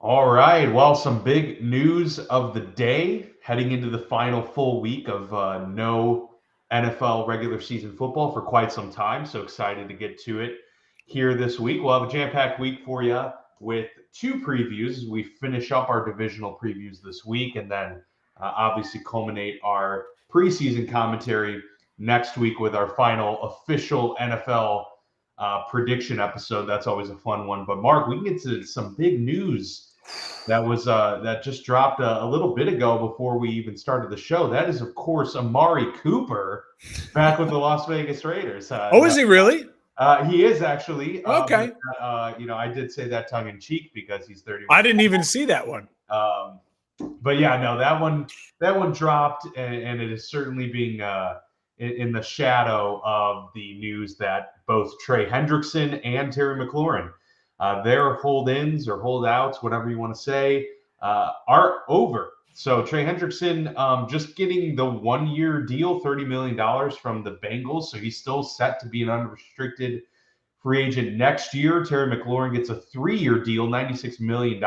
All right. Well, some big news of the day heading into the final full week of no NFL regular season football for quite some time. So excited to get to it here this week. We'll have a jam-packed week for you with two previews as we finish up our divisional previews this week and then obviously culminate our preseason commentary next week with our final official NFL prediction episode. That's always a fun one. But Mark, we can get to some big news that just dropped a little bit ago before we even started the show. That is, of course, Amari Cooper back with the Las Vegas Raiders. Is he really? He is actually. Okay. I did say that tongue in cheek because he's 30. I didn't even see that one. But yeah, no, that one dropped, and it is certainly being in the shadow of the news that both Trey Hendrickson and Terry McLaurin, their hold-ins or holdouts, whatever you want to say, are over. So Trey Hendrickson just getting the one-year deal, $30 million from the Bengals. So he's still set to be an unrestricted free agent next year. Terry McLaurin gets a 3-year deal, $96 million.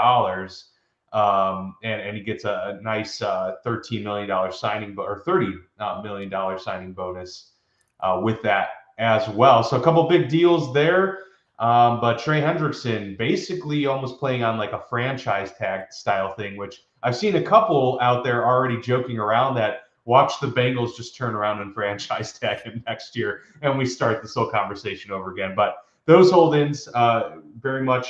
And he gets a nice $13 million signing, or $30 million signing bonus with that as well. So a couple big deals there. But Trey Hendrickson basically almost playing on like a franchise tag style thing, which I've seen a couple out there already joking around that watch the Bengals just turn around and franchise tag him next year and we start this whole conversation over again. But those hold-ins very much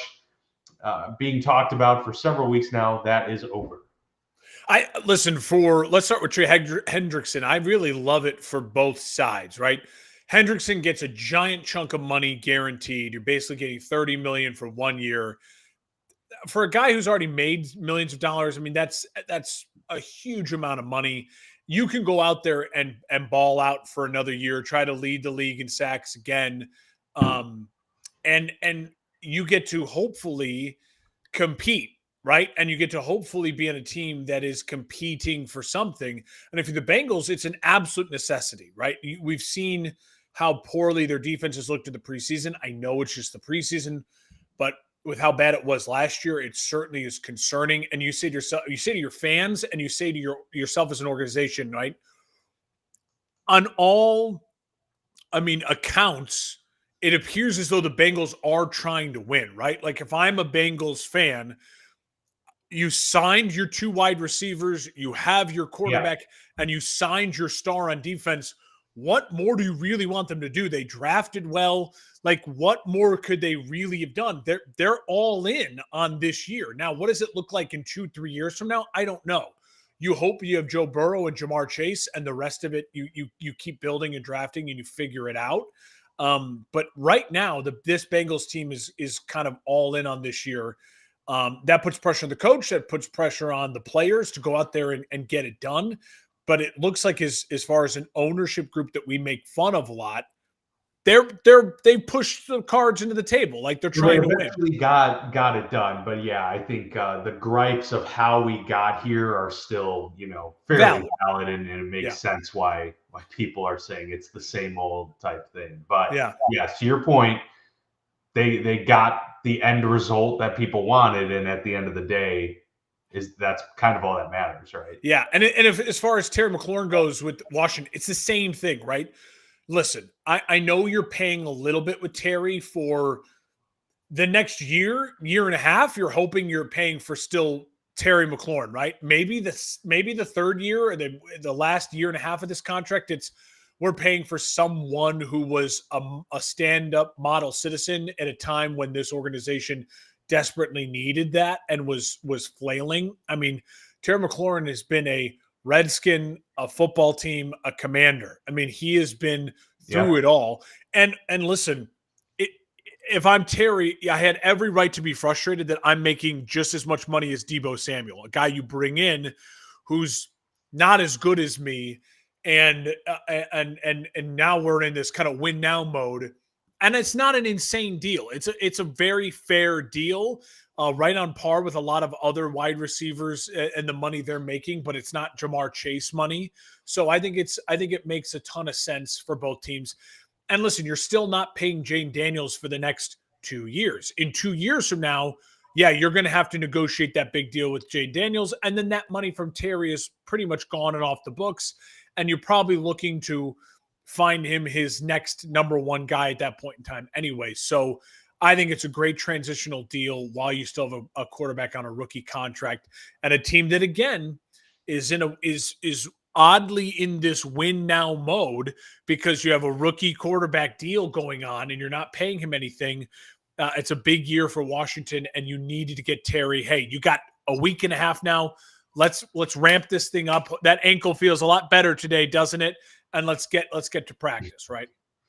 being talked about for several weeks now. That is over. Let's start with Trey Hendrickson. I really love it for both sides, right? Hendrickson gets a giant chunk of money guaranteed. You're basically getting $30 million for 1 year. For a guy who's already made millions of dollars, I mean, that's a huge amount of money. You can go out there and ball out for another year, try to lead the league in sacks again. And you get to hopefully compete, right? And you get to hopefully be on a team that is competing for something. And if you're the Bengals, it's an absolute necessity, right? We've seen how poorly their defense has looked in the preseason. I know it's just the preseason, but with how bad it was last year, it certainly is concerning. And you say to yourself, you say to your fans, and you say to yourself as an organization, right? On all, accounts, it appears as though the Bengals are trying to win, right? Like if I'm a Bengals fan, you signed your 2 wide receivers, you have your quarterback, and you signed your star on defense. What more do you really want them to do? They drafted well. Like, what more could they really have done? They're all in on this year. Now, what does it look like in 2-3 years from now? I don't know. You hope you have Joe Burrow and Jamar Chase, and the rest of it you keep building and drafting and you figure it out. But right now, this Bengals team is kind of all in on this year. That puts pressure on the coach. That puts pressure on the players to go out there and get it done. But it looks like as far as an ownership group that we make fun of a lot, they push the cards into the table like they're trying to win. Got it done. But yeah, I think the gripes of how we got here are still fairly valid, and it makes sense why people are saying it's the same old type thing. But yes, to your point, they got the end result that people wanted, and at the end of the day, that's kind of all that matters, right? Yeah, and if as far as Terry McLaurin goes with Washington, it's the same thing, right? Listen, I know you're paying a little bit with Terry for the next year and a half. You're hoping you're paying for still Terry McLaurin, right? Maybe the third year or the last year and a half of this contract, we're paying for someone who was a stand-up model citizen at a time when this organization desperately needed that and was flailing. I mean, Terry McLaurin has been a Redskin, a football team, a commander. I mean, he has been through it all. And listen, if I'm Terry, I had every right to be frustrated that I'm making just as much money as Deebo Samuel, a guy you bring in who's not as good as me. And now we're in this kind of win now mode. And it's not an insane deal. It's a very fair deal, right on par with a lot of other wide receivers and the money they're making, but it's not Jamar Chase money. So I think it makes a ton of sense for both teams. And listen, you're still not paying Jane Daniels for the next 2 years. In 2 years from now, yeah, you're going to have to negotiate that big deal with Jay Daniels. And then that money from Terry is pretty much gone and off the books. And you're probably looking to find him his next number one guy at that point in time anyway. So I think it's a great transitional deal while you still have a quarterback on a rookie contract and a team that, again, is oddly in this win now mode because you have a rookie quarterback deal going on and you're not paying him anything. It's a big year for Washington, and you needed to get Terry. Hey, you got a week and a half now. Let's ramp this thing up. That ankle feels a lot better today, doesn't it? And let's get to practice, right?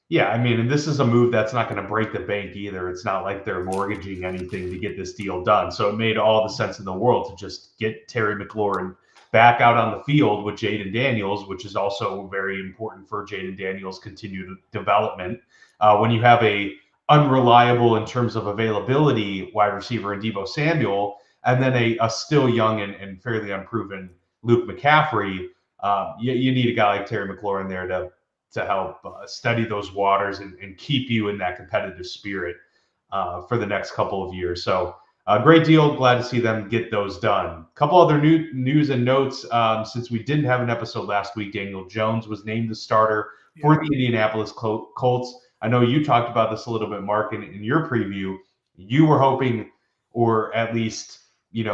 Yeah, I mean, and this is a move that's not going to break the bank either. It's not like they're mortgaging anything to get this deal done. So it made all the sense in the world to just get Terry McLaurin back out on the field with Jaden Daniels, which is also very important for Jaden Daniels' continued development. When you have a unreliable in terms of availability wide receiver in Deebo Samuel, and then a still young and fairly unproven Luke McCaffrey, you need a guy like Terry McLaurin there to help steady those waters and keep you in that competitive spirit for the next couple of years. So great deal. Glad to see them get those done. A couple other news and notes. Since we didn't have an episode last week, Daniel Jones was named the starter for the Indianapolis Colts. I know you talked about this a little bit, Mark, in your preview. You were hoping, or at least,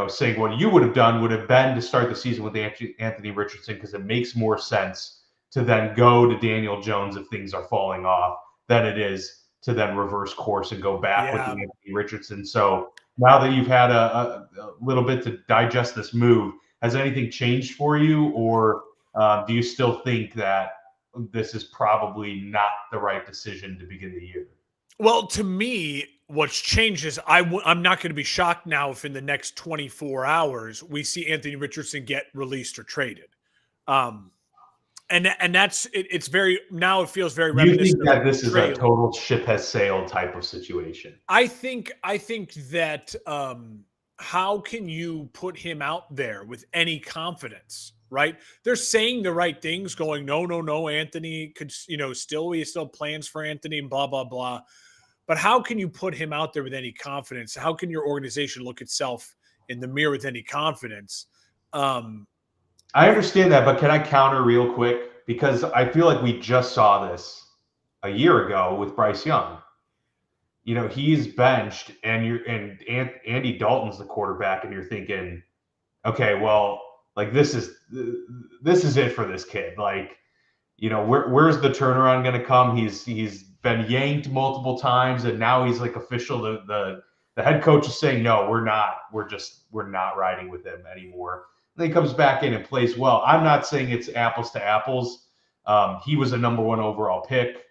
saying what you would have done would have been to start the season with Anthony Richardson, because it makes more sense to then go to Daniel Jones if things are falling off than it is to then reverse course and go back with Anthony Richardson. So now that you've had a little bit to digest this move, has anything changed for you, or do you still think that this is probably not the right decision to begin the year? Well, to me, what's changed is I'm not going to be shocked now if in the next 24 hours we see Anthony Richardson get released or traded. And that's it's very, now it feels very reminiscent. You think that this is a total ship has sailed type of situation? I think that how can you put him out there with any confidence, right? They're saying the right things, going, no, Anthony could, we still have plans for Anthony and blah, blah, blah. But how can you put him out there with any confidence? How can your organization look itself in the mirror with any confidence? I understand that, but can I counter real quick? Because I feel like we just saw this a year ago with Bryce Young. He's benched, and Andy Dalton's the quarterback, and you're thinking, okay, well, like this is it for this kid. Like, where's the turnaround going to come? He's been yanked multiple times, and now he's like official. The head coach is saying, no, we're not. We're not riding with him anymore. And then he comes back in and plays well. I'm not saying it's apples to apples. He was a number one overall pick.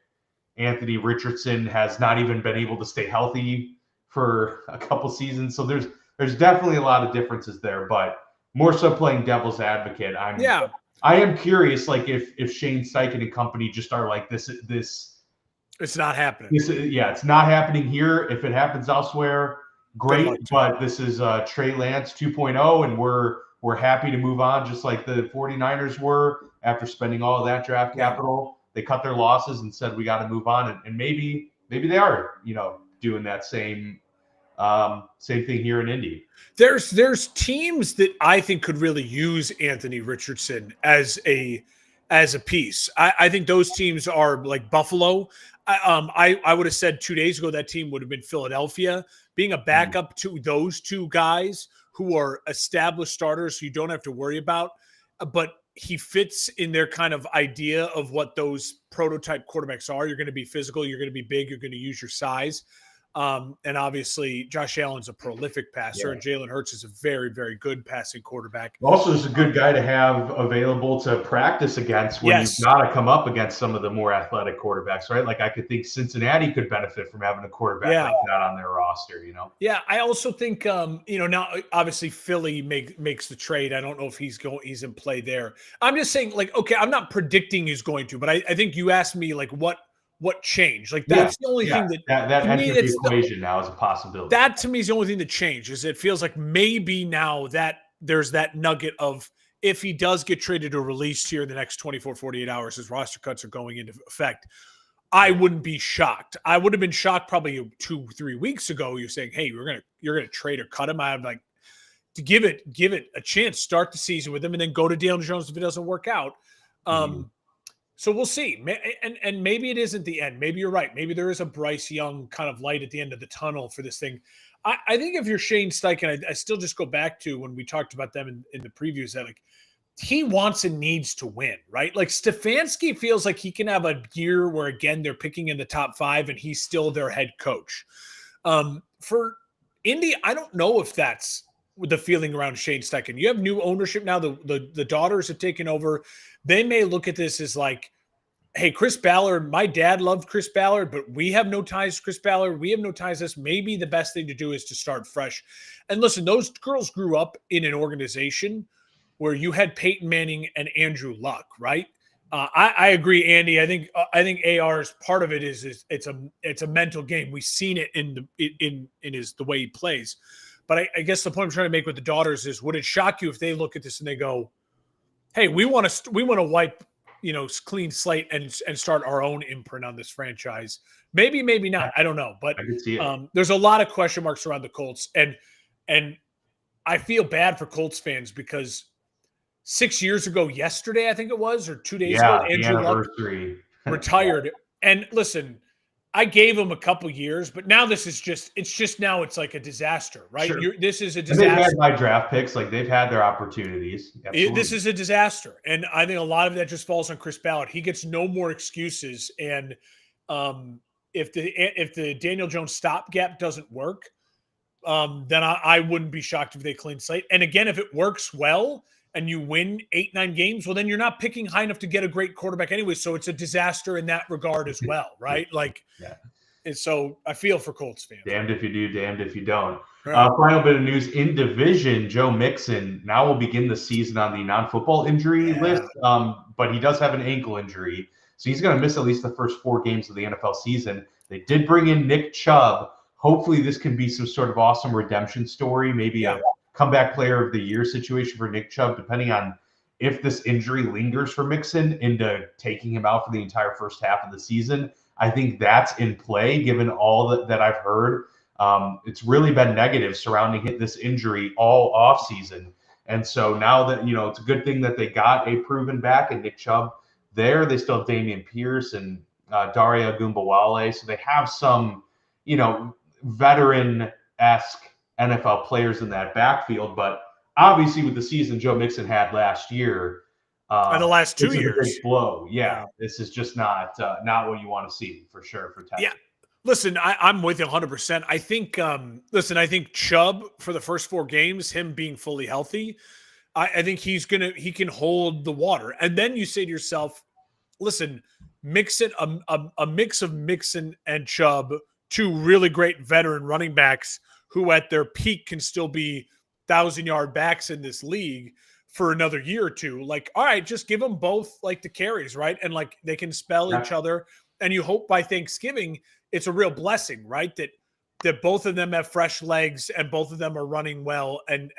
Anthony Richardson has not even been able to stay healthy for a couple seasons. So there's definitely a lot of differences there, but more so playing devil's advocate. I am curious, like if Shane Steichen and company just are like this, it's not happening. It's not happening here. If it happens elsewhere, great. But this is Trey Lance 2.0, and we're happy to move on, just like the 49ers were after spending all of that draft capital. They cut their losses and said, we got to move on. And maybe they are, doing that same thing here in Indy. There's teams that I think could really use Anthony Richardson as a piece. I think those teams are like Buffalo. I would have said 2 days ago that team would have been Philadelphia. Being a backup to those two guys who are established starters who you don't have to worry about, but he fits in their kind of idea of what those prototype quarterbacks are. You're going to be physical. You're going to be big. You're going to use your size. And obviously, Josh Allen's a prolific passer, and Jalen Hurts is a very, very good passing quarterback. Also, is a good guy to have available to practice against when you've got to come up against some of the more athletic quarterbacks, right? Like I could think Cincinnati could benefit from having a quarterback like that on their roster, Yeah, I also think, now obviously Philly makes the trade. I don't know if he's in play there. I'm just saying, like, okay, I'm not predicting he's going to, but I think you asked me, like, what changed? Like that's the only thing that enters the equation now is a possibility. That to me is the only thing that changed. Is it feels like maybe now that there's that nugget of if he does get traded or released here in the next 24, 48 hours, his roster cuts are going into effect. I wouldn't be shocked. I would have been shocked probably 2-3 weeks ago. You're saying, hey, you're gonna trade or cut him. I'm like, to give it a chance, start the season with him, and then go to Daniel Jones if it doesn't work out. So we'll see. And maybe it isn't the end. Maybe you're right. Maybe there is a Bryce Young kind of light at the end of the tunnel for this thing. I think if you're Shane Steichen, I still just go back to when we talked about them in the previews, that like he wants and needs to win, right? Like Stefanski feels like he can have a year where, again, they're picking in the top 5 and he's still their head coach. For Indy, I don't know if that's the feeling around Shane Steichen. You have new ownership now. The daughters have taken over. They may look at this as like, hey, Chris Ballard, my dad loved Chris Ballard, but we have no ties to Chris Ballard. We have no ties to this. Maybe the best thing to do is to start fresh. And listen, those girls grew up in an organization where you had Peyton Manning and Andrew Luck, right? I agree, Andy. I think AR's part of it is it's a mental game. We've seen it in the way he plays. But I guess the point I'm trying to make with the daughters is, would it shock you if they look at this and they go, hey, we want to wipe, clean slate and start our own imprint on this franchise? Maybe not. I don't know. But I can see it. There's a lot of question marks around the Colts. And I feel bad for Colts fans because 6 years ago yesterday, I think it was, or 2 days ago, Andrew Luck retired. And listen, I gave him a couple years, but now it's like a disaster, right? Sure. This is a disaster. And they've had my draft picks. Like, they've had their opportunities. This is a disaster. And I think a lot of that just falls on Chris Ballard. He gets no more excuses. And if the Daniel Jones stopgap doesn't work, then I wouldn't be shocked if they clean slate. And again, if it works well and you win 8-9 games, well, then you're not picking high enough to get a great quarterback anyway. So it's a disaster in that regard as well, right? Like, yeah. And so I feel for Colts fans. Damned if you do, damned if you don't. Right. Final bit of news in division: Joe Mixon now will begin the season on the non-football injury list, but he does have an ankle injury, so he's going to miss at least the first 4 games of the NFL season. They did bring in Nick Chubb. Hopefully, this can be some sort of awesome redemption story, maybe a comeback player of the year situation for Nick Chubb, depending on if this injury lingers for Mixon into taking him out for the entire first half of the season. I think that's in play, given all that I've heard. It's really been negative surrounding this injury all offseason. And so now that, it's a good thing that they got a proven back and Nick Chubb there. They still have Dameon Pierce and Daria Gumbawale. So they have some, veteran-esque NFL players in that backfield. But obviously with the season Joe Mixon had last year, and the last 2 years, this is a big blow. Yeah, this is just not what you want to see for sure for Texas. Yeah, listen, I'm with you 100%. I think, I think Chubb for the first 4 games, him being fully healthy, I think he can hold the water. And then you say to yourself, listen, Mixon, a mix of Mixon and Chubb, 2 really great veteran running backs who at their peak can still be 1,000-yard backs in this league for another year or 2. Like, all right, just give them both like the carries, right? And like they can spell each other. And you hope by Thanksgiving it's a real blessing, right? That both of them have fresh legs and both of them are running well. And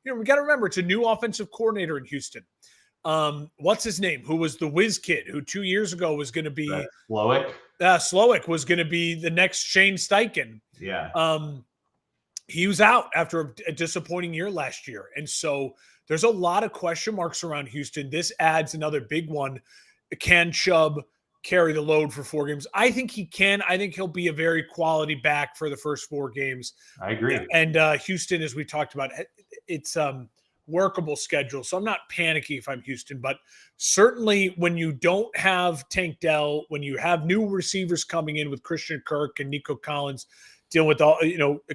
we got to remember, it's a new offensive coordinator in Houston. What's his name? Who was the whiz kid who 2 years ago was going to be Slowick. Slowick was going to be the next Shane Steichen. Yeah. He was out after a disappointing year last year. And so there's a lot of question marks around Houston. This adds another big one. Can Chubb carry the load for 4 games? I think he can. I think he'll be a very quality back for the first 4 games. I agree. And Houston, as we talked about, it's workable schedule. So I'm not panicky if I'm Houston, but certainly when you don't have Tank Dell, when you have new receivers coming in with Christian Kirk and Nico Collins dealing with all,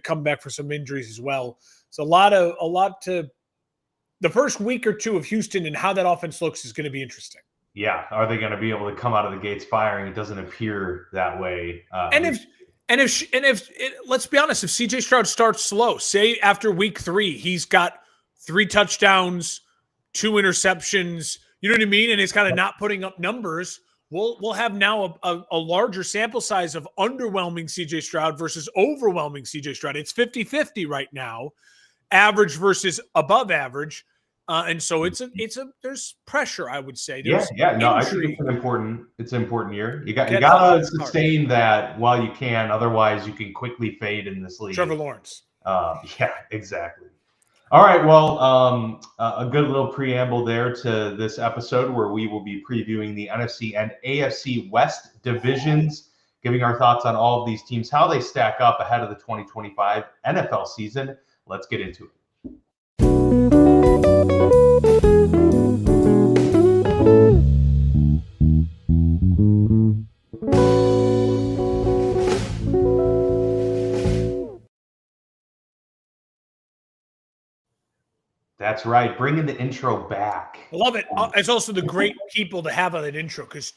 coming back for some injuries as well. So a lot to the first week or 2 of Houston and how that offense looks is going to be interesting. Yeah. Are they going to be able to come out of the gates firing? It doesn't appear that way. If let's be honest, if CJ Stroud starts slow, say after week 3, he's got 3 touchdowns, 2 interceptions, you know what I mean? And he's kind of not putting up numbers. We'll have now a larger sample size of underwhelming CJ Stroud versus overwhelming CJ Stroud. It's 50-50 right now, average versus above average. And so there's pressure, I would say. Yeah, There's yeah. No, I think intrigue. it's an important year. You got Get you out gotta of the car. sustain that while you can. Otherwise, you can quickly fade in this Trevor league. Lawrence. Yeah, exactly. All right. Well, a good little preamble there to this episode where we will be previewing the NFC and AFC West divisions, giving our thoughts on all of these teams, how they stack up ahead of the 2025 NFL season. Let's get into it. That's right. Bringing the intro back. I love it. It's also the great people to have on that intro because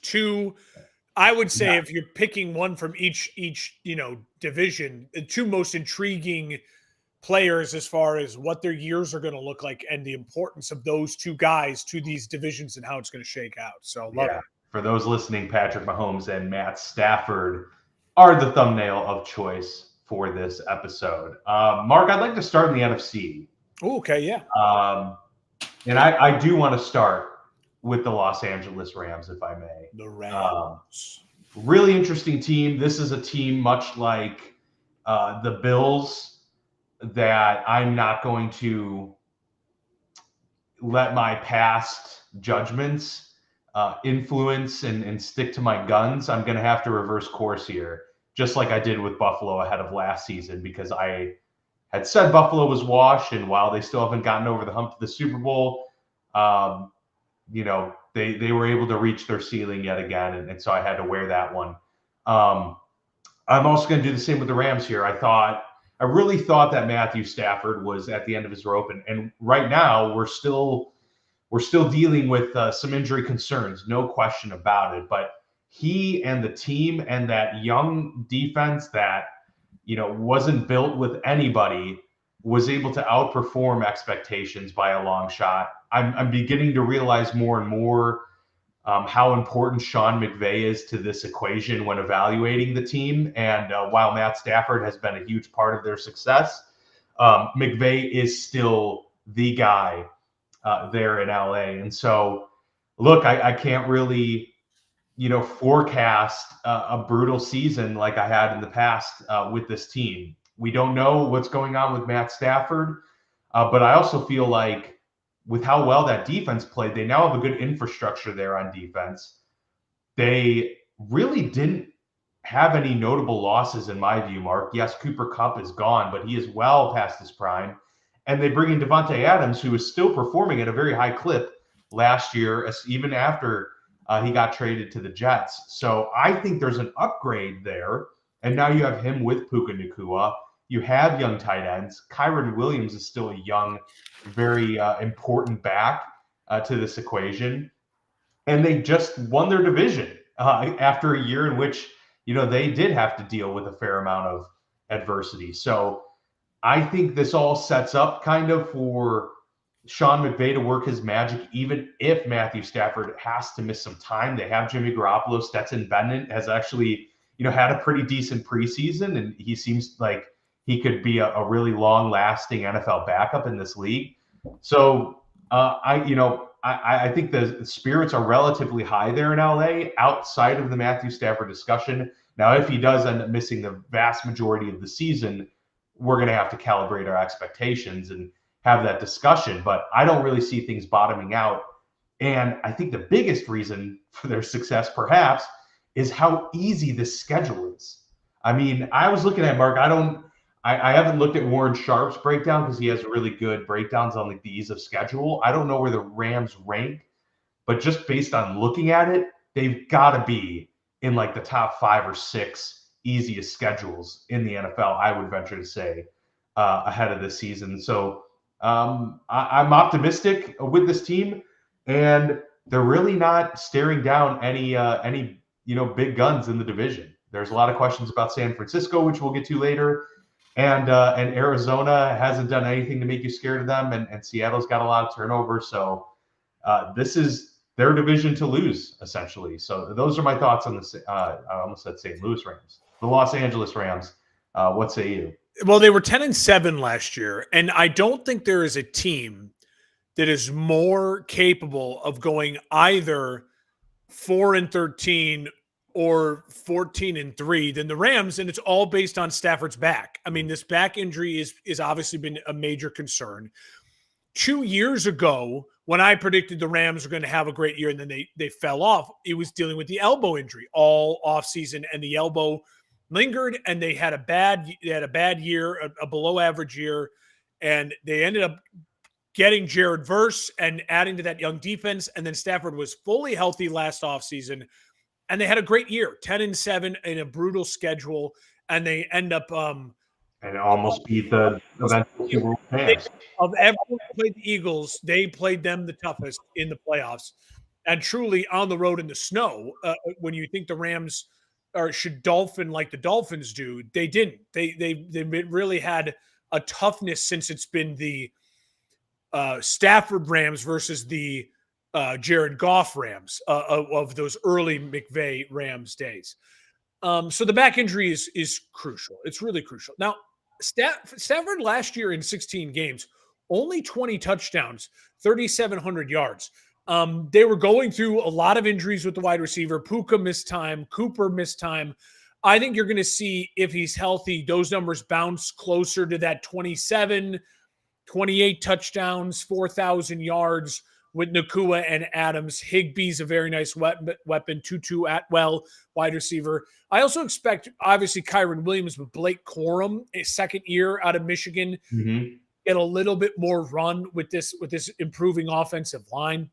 I would say if you're picking one from each division, the two most intriguing players as far as what their years are going to look like and the importance of those two guys to these divisions and how it's going to shake out. So love it. For those listening, Patrick Mahomes and Matt Stafford are the thumbnail of choice for this episode. Mark, I'd like to start in the NFC. Okay, yeah. And I do want to start with the Los Angeles Rams, if I may. The Rams. Really interesting team. This is a team much like the Bills that I'm not going to let my past judgments influence and stick to my guns. I'm going to have to reverse course here, just like I did with Buffalo ahead of last season, because I had said Buffalo was washed, and while they still haven't gotten over the hump to the Super Bowl, they were able to reach their ceiling yet again, and so I had to wear that one. I'm also going to do the same with the Rams here. I really thought that Matthew Stafford was at the end of his rope, and right now we're still dealing with some injury concerns, no question about it. But he and the team and that young defense that wasn't built with anybody was able to outperform expectations by a long shot. I'm beginning to realize more and more how important Sean McVay is to this equation when evaluating the team. And while Matt Stafford has been a huge part of their success, McVay is still the guy there in LA. And so, look, I can't really, forecast a brutal season like I had in the past with this team. We don't know what's going on with Matt Stafford, but I also feel like with how well that defense played, they now have a good infrastructure there on defense. They really didn't have any notable losses in my view, Mark. Yes, Cooper Kupp is gone, but he is well past his prime. And they bring in Devontae Adams, who is still performing at a very high clip last year, even after he got traded to the Jets. So I think there's an upgrade there. And now you have him with Puka Nacua. You have young tight ends. Kyron Williams is still a young, very important back to this equation. And they just won their division after a year in which, they did have to deal with a fair amount of adversity. So I think this all sets up kind of for Sean McVay to work his magic, even if Matthew Stafford has to miss some time. They have Jimmy Garoppolo. Stetson Bennett has actually, had a pretty decent preseason, and he seems like he could be a really long-lasting NFL backup in this league. So I think the spirits are relatively high there in LA outside of the Matthew Stafford discussion. Now, if he does end up missing the vast majority of the season, we're going to have to calibrate our expectations and have that discussion. But I don't really see things bottoming out. And I think the biggest reason for their success, perhaps, is how easy this schedule is. I mean, I was looking at Mark. I haven't looked at Warren Sharp's breakdown because he has really good breakdowns on like the ease of schedule. I don't know where the Rams rank, but just based on looking at it, they've got to be in like the top 5 or 6 easiest schedules in the NFL, I would venture to say, ahead of this season. So I'm optimistic with this team, and they're really not staring down any big guns in the division. There's a lot of questions about San Francisco, which we'll get to later. And Arizona hasn't done anything to make you scared of them, and Seattle's got a lot of turnover. So this is their division to lose, essentially. So those are my thoughts on the I almost said St. Louis Rams, the Los Angeles Rams. What say you? Well, they were 10-7 last year, and I don't think there is a team that is more capable of going either 4-13 or 14-3 than the Rams, and it's all based on Stafford's back. I mean, this back injury is obviously been a major concern. 2 years ago, when I predicted the Rams were going to have a great year and then they fell off, it was dealing with the elbow injury all offseason, and the elbow lingered, and they had a bad year, a below average year, and they ended up getting Jared Verse and adding to that young defense. And then Stafford was fully healthy last offseason, and they had a great year, 10-7 in a brutal schedule. And they end up and almost beat the eventual Super Bowl champs. Of everyone who played the Eagles, they played them the toughest in the playoffs, and truly on the road in the snow. When you think the Rams should dolphin like the Dolphins do, they didn't. They really had a toughness since it's been the Stafford Rams versus the Jared Goff Rams of those early McVay Rams days. So the back injury is crucial. It's really crucial. Now, Stafford last year in 16 games, only 20 touchdowns, 3,700 yards. They were going through a lot of injuries with the wide receiver. Puka missed time. Cooper missed time. I think you're going to see, if he's healthy, those numbers bounce closer to that 27, 28 touchdowns, 4,000 yards with Nakua and Adams. Higbee's a very nice weapon. Tutu Atwell, wide receiver. I also expect, obviously, Kyron Williams with Blake Corum, a second year out of Michigan, get a little bit more run with this improving offensive line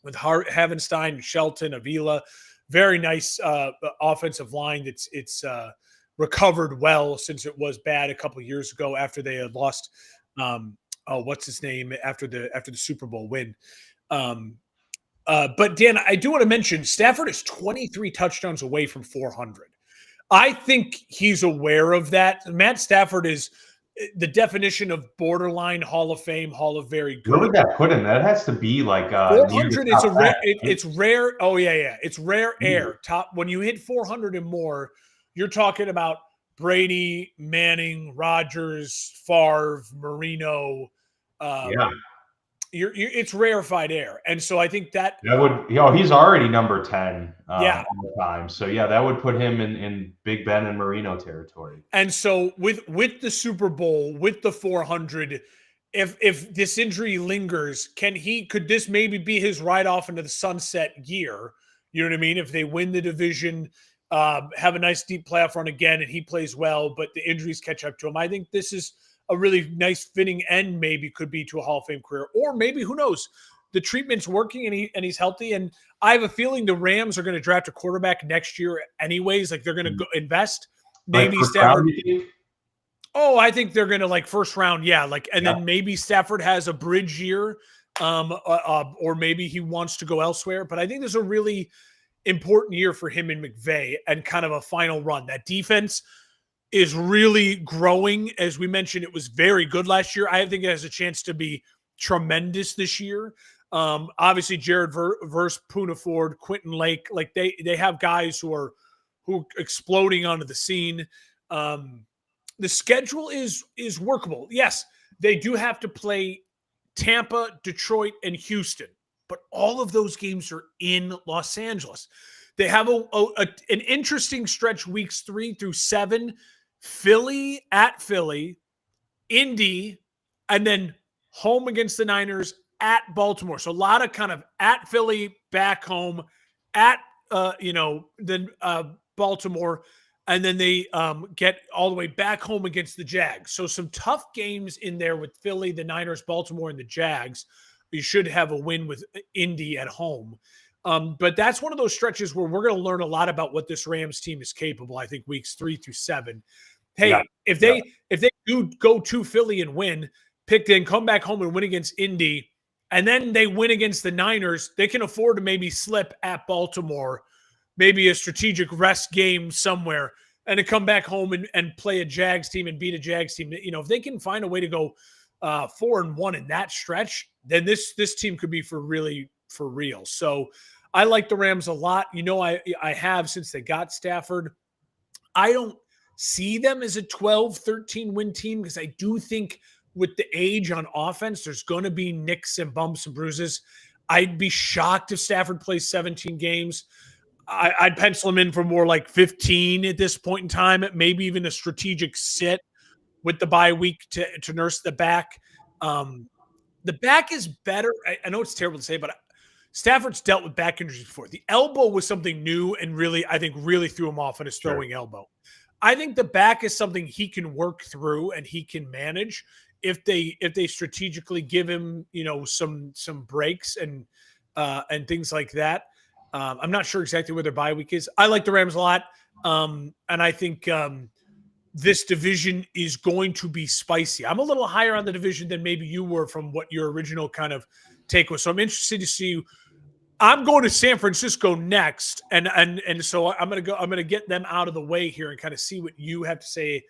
with Havenstein, Shelton, Avila. Very nice offensive line. It's recovered well since it was bad a couple of years ago after they had lost what's his name after the Super Bowl win. But Dan, I do want to mention Stafford is 23 touchdowns away from 400. I think he's aware of that. Matt Stafford is the definition of borderline Hall of Fame, Hall of Very Good. Where would that put him? That has to be like 400. It's a rare. It's rare. Oh yeah. It's rare air. Top when you hit 400 and more, you're talking about Brady, Manning, Rodgers, Favre, Marino. It's rarefied air, and so I think that would. He's already number 10. All the time. So that would put him in Big Ben and Marino territory. And so with the Super Bowl, with the 400, if this injury lingers, could this maybe be his ride off into the sunset year? You know what I mean? If they win the division, have a nice deep playoff run again, and he plays well, but the injuries catch up to him, I think this is a really nice fitting end, maybe could be to a Hall of Fame career, or maybe, who knows, the treatment's working and he's healthy. And I have a feeling the Rams are going to draft a quarterback next year anyways. Like, they're going to go invest. Maybe Stafford. I think they're going to first round. Yeah. Then maybe Stafford has a bridge year, or maybe he wants to go elsewhere. But I think there's a really important year for him in McVay and kind of a final run. That defense is really growing. As we mentioned, it was very good last year. I think it has a chance to be tremendous this year. Obviously, Jared Verse, Poona Ford, Quentin Lake, they have guys who are exploding onto the scene. The schedule is workable. Yes, they do have to play Tampa, Detroit, and Houston, but all of those games are in Los Angeles. They have an interesting stretch weeks 3 through 7. Philly at Philly, Indy, and then home against the Niners at Baltimore. So a lot of kind of at Philly, back home, at then Baltimore, and then they get all the way back home against the Jags. So some tough games in there with Philly, the Niners, Baltimore, and the Jags. You should have a win with Indy at home. But that's one of those stretches where we're going to learn a lot about what this Rams team is capable, I think, weeks 3 through 7. Hey, if they do go to Philly and win, then come back home and win against Indy, and then they win against the Niners, they can afford to maybe slip at Baltimore, maybe a strategic rest game somewhere, and to come back home and play a Jags team and beat a Jags team. If they can find a way to go 4-1 in that stretch, then this team could be for real. So I like the Rams a lot. I have since they got Stafford. I don't see them as a 12-13 win team because I do think with the age on offense, there's going to be nicks and bumps and bruises. I'd be shocked if Stafford plays 17 games. I'd pencil him in for more like 15 at this point in time, maybe even a strategic sit with the bye week to nurse the back. The back is better. I know it's terrible to say, but Stafford's dealt with back injuries before. The elbow was something new and really, I think, really threw him off in his throwing elbow. I think the back is something he can work through and he can manage if they strategically give him, some breaks and things like that. I'm not sure exactly where their bye week is. I like the Rams a lot, and I think this division is going to be spicy. I'm a little higher on the division than maybe you were from what your original kind of take was. So I'm interested to see. I'm going to San Francisco next, and so I'm going to get them out of the way here and kind of see what you have to say.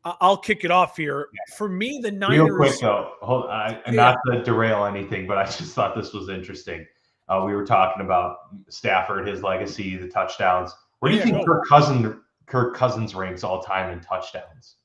I'll kick it off here. For me, the Niners. Real quick though, not to derail anything, but I just thought this was interesting. We were talking about Stafford, his legacy, the touchdowns. Where do you think Kirk Cousins ranks all time in touchdowns?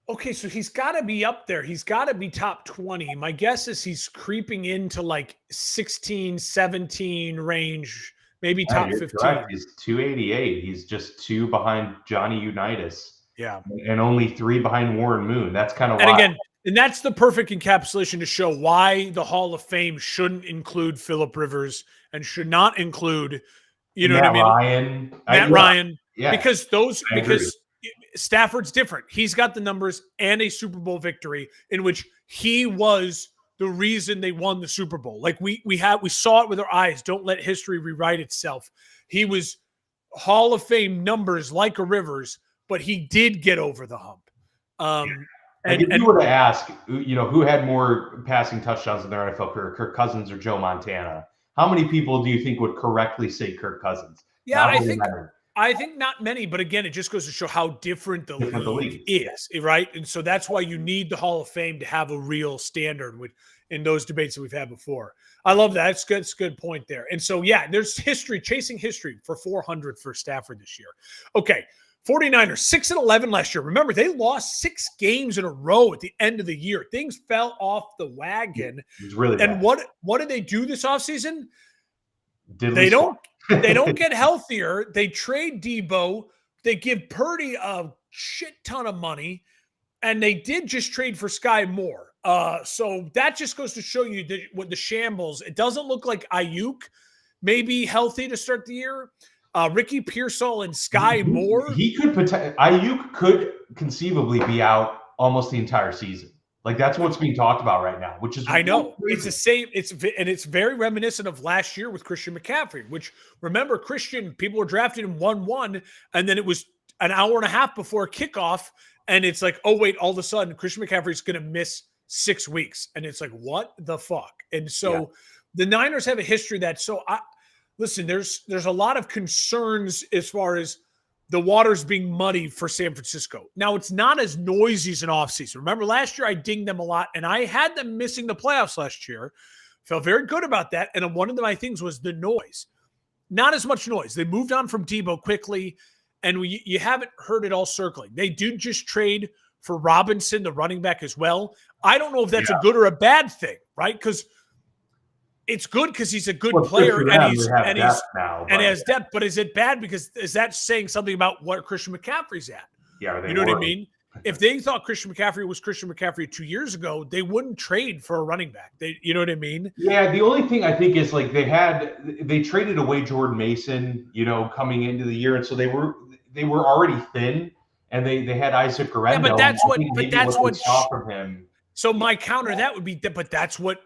Okay, so he's got to be up there. He's got to be top 20. My guess is he's creeping into like 16, 17 range, maybe top 15. Correct. He's 288. He's just 2 behind Johnny Unitas. Yeah. And only 3 behind Warren Moon. That's kind of wild. And again, and that's the perfect encapsulation to show why the Hall of Fame shouldn't include Phillip Rivers and should not include, Matt Ryan. Matt Ryan. Yeah. Because Stafford's different. He's got the numbers and a Super Bowl victory in which he was the reason they won the Super Bowl. Like we saw it with our eyes. Don't let history rewrite itself. He was Hall of Fame numbers like a Rivers, but he did get over the hump. And if you were to ask, who had more passing touchdowns in their NFL career, Kirk Cousins or Joe Montana, how many people do you think would correctly say Kirk Cousins? Yeah, I think not many, but again, it just goes to show how different the league is, right? And so that's why you need the Hall of Fame to have a real standard in those debates that we've had before. I love that. It's good. It's a good point there. And so, yeah, there's chasing history for 400 for Stafford this year. Okay, 49ers, 6-11 last year. Remember, they lost 6 games in a row at the end of the year. Things fell off the wagon. It was really bad. What did they do this offseason? They don't get healthier. They trade Debo. They give Purdy a shit ton of money, and they did just trade for Sky Moore. So that just goes to show you what the shambles. It doesn't look like Ayuk may be healthy to start the year. Ricky Pearsall and Sky Moore. Ayuk could conceivably be out almost the entire season. Like that's what's being talked about right now, which is I know it's the same. It's very reminiscent of last year with Christian McCaffrey. Which remember, people were drafting him 1-1, and then it was an hour and a half before kickoff, and it's like, oh wait, all of a sudden Christian McCaffrey's going to miss 6 weeks, and it's like, what the fuck? And so the Niners have a history of that. So listen, there's a lot of concerns as far as the water's being muddy for San Francisco. Now, it's not as noisy as an offseason. Remember, last year I dinged them a lot, and I had them missing the playoffs last year. Felt very good about that, and one of my things was the noise. Not as much noise. They moved on from Debo quickly, and you haven't heard it all circling. They did just trade for Robinson, the running back, as well. I don't know if that's a good or a bad thing, right? Because it's good because he's a good player and he has depth. But is it bad because is that saying something about what Christian McCaffrey's at? Yeah, you know what I mean? If they thought Christian McCaffrey was Christian McCaffrey 2 years ago, they wouldn't trade for a running back. You know what I mean? Yeah, the only thing I think is like they traded away Jordan Mason, coming into the year, and so they were already thin, and they had Isaac Guerrero. Yeah, but that's what saw from him. So my counter that would be, but that's what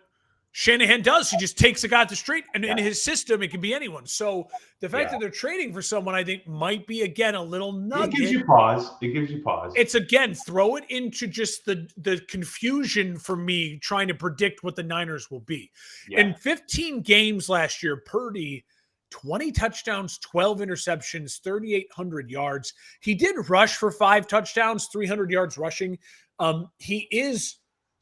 Shanahan does. He just takes a guy at the street, and in his system, it can be anyone. So the fact that they're trading for someone, I think, might be, again, a little nugget. It gives you pause. It's, again, throw it into just the confusion for me trying to predict what the Niners will be. Yeah. In 15 games last year, Purdy, 20 touchdowns, 12 interceptions, 3,800 yards. He did rush for 5 touchdowns, 300 yards rushing. He is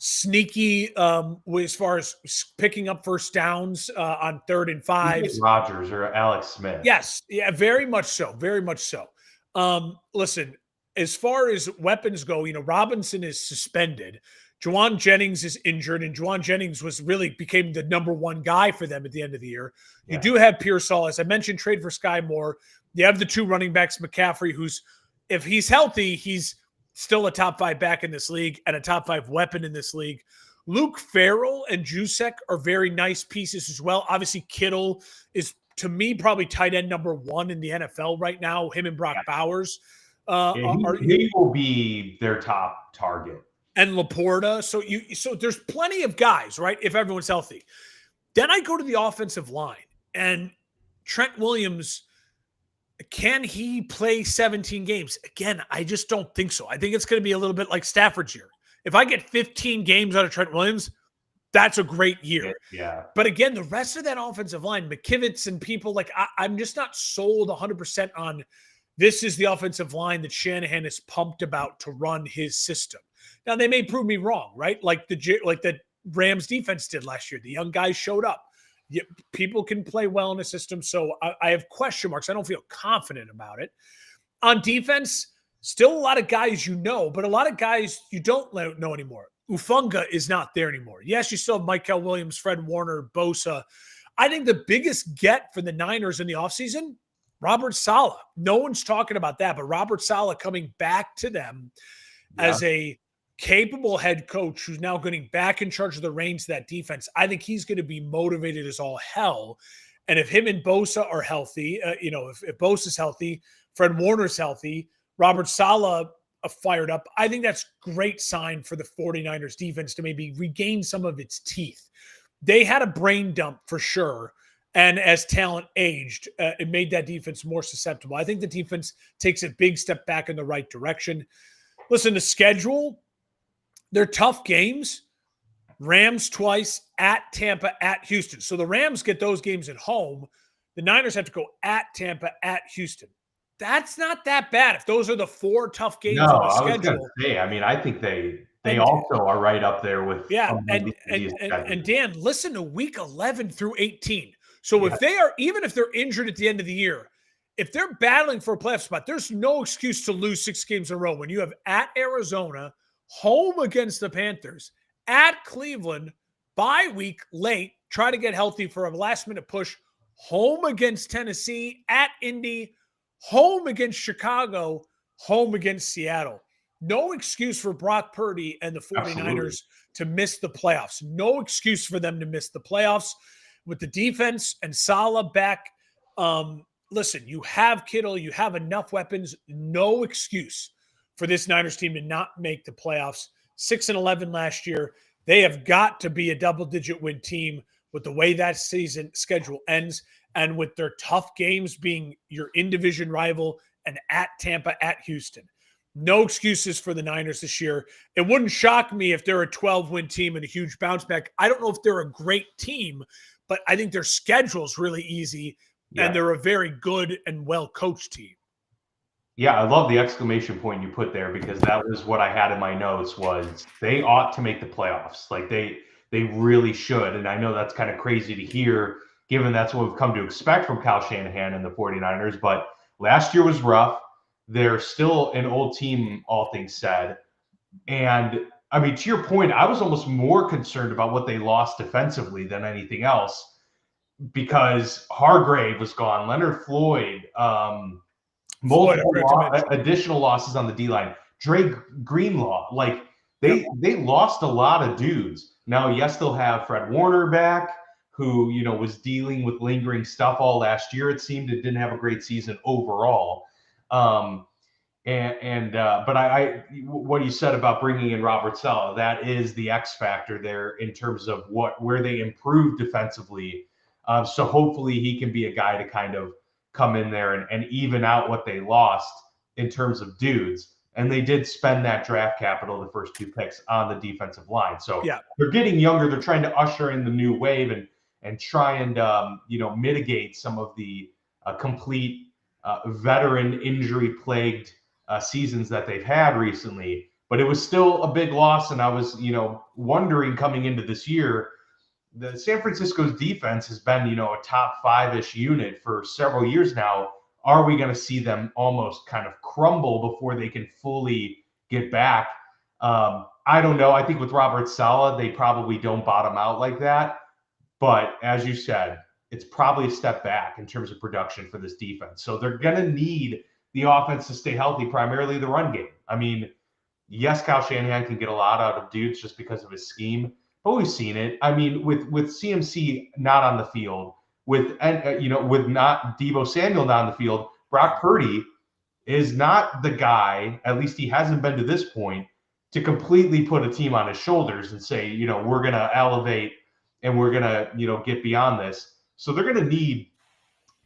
sneaky as far as picking up first downs on 3rd and 5. Rodgers or Alex Smith. Yes. Yeah, very much so. Very much so. Listen, as far as weapons go, Robinson is suspended. Juwan Jennings is injured, and Juwan Jennings became the number one guy for them at the end of the year. You do have Pearsall, as I mentioned, trade for Sky Moore. You have the 2 running backs, McCaffrey, who's, if he's healthy, he's still a top 5 back in this league and a top 5 weapon in this league. Luke Farrell and Juszczyk are very nice pieces as well. Obviously, Kittle is, to me, probably tight end number 1 in the NFL right now. Him and Brock Bowers. He will be their top target. And Laporta. So there's plenty of guys, right? If everyone's healthy. Then I go to the offensive line, and Trent Williams, can he play 17 games? Again, I just don't think so. I think it's going to be a little bit like Stafford's year. If I get 15 games out of Trent Williams, that's a great year. Yeah. But again, the rest of that offensive line, McKivitz and people, like, I'm just not sold 100% on this is the offensive line that Shanahan is pumped about to run his system. Now, they may prove me wrong, right? Like the Rams defense did last year. The young guys showed up. People can play well in a system, so I have question marks. I don't feel confident about it. On defense, still a lot of guys but a lot of guys you don't know anymore. Ufunga is not there anymore. Yes, you still have Michael Williams, Fred Warner, Bosa. I think the biggest get for the Niners in the offseason, Robert Saleh. No one's talking about that, but Robert Saleh coming back to them as a capable head coach who's now getting back in charge of the reins of that defense. I think he's going to be motivated as all hell. And if him and Bosa are healthy, if Bosa's healthy, Fred Warner's healthy, Robert Saleh fired up, I think that's great sign for the 49ers defense to maybe regain some of its teeth. They had a brain dump for sure. And as talent aged, it made that defense more susceptible. I think the defense takes a big step back in the right direction. Listen, the schedule, they're tough games. Rams twice, at Tampa, at Houston. So the Rams get those games at home. The Niners have to go at Tampa, at Houston. That's not that bad. If those are the 4 tough games on the schedule. I was going to say, I think they also are right up there with. And Dan, listen to week 11 through 18. So if they are, even if they're injured at the end of the year, if they're battling for a playoff spot, there's no excuse to lose 6 games in a row when you have at Arizona, home against the Panthers, at Cleveland, bye week late, try to get healthy for a last-minute push, home against Tennessee, at Indy, home against Chicago, home against Seattle. No excuse for Brock Purdy and the 49ers to miss the playoffs. No excuse for them to miss the playoffs. With the defense and Saleh back, listen, you have Kittle, you have enough weapons, no excuse for this Niners team to not make the playoffs. 6-11 last year. They have got to be a double-digit win team with the way that season schedule ends and with their tough games being your in-division rival and at Tampa, at Houston. No excuses for the Niners this year. It wouldn't shock me if they're a 12-win team and a huge bounce back. I don't know if they're a great team, but I think their schedule's really easy, and they're a very good and well-coached team. Yeah, I love the exclamation point you put there because that was what I had in my notes was they ought to make the playoffs. Like they really should. And I know that's kind of crazy to hear given that's what we've come to expect from Kyle Shanahan and the 49ers. But last year was rough. They're still an old team, all things said. And I mean, to your point, I was almost more concerned about what they lost defensively than anything else because Hargrave was gone, Leonard Floyd, multiple additional losses on the D-line. Dre Greenlaw, like they lost a lot of dudes. Now, yes, they'll have Fred Warner back, who was dealing with lingering stuff all last year. It seemed it didn't have a great season overall. But what you said about bringing in Robert Saleh, that is the X factor there in terms of where they improved defensively. So hopefully he can be a guy to kind of come in there and even out what they lost in terms of dudes. And they did spend that draft capital, the first 2 picks, on the defensive line. So they're getting younger. They're trying to usher in the new wave and try and mitigate some of the complete veteran injury-plagued seasons that they've had recently. But it was still a big loss, and I was wondering coming into this year, the San Francisco's defense has been, a top 5-ish unit for several years now. Are we going to see them almost kind of crumble before they can fully get back? I don't know. I think with Robert Saleh, they probably don't bottom out like that. But as you said, it's probably a step back in terms of production for this defense. So they're going to need the offense to stay healthy, primarily the run game. I mean, yes, Kyle Shanahan can get a lot out of dudes just because of his scheme, but we've seen it. I mean, with CMC not on the field, with not Deebo Samuel not on the field, Brock Purdy is not the guy, at least he hasn't been to this point, to completely put a team on his shoulders and say, we're going to elevate and we're going to, get beyond this. So they're going to need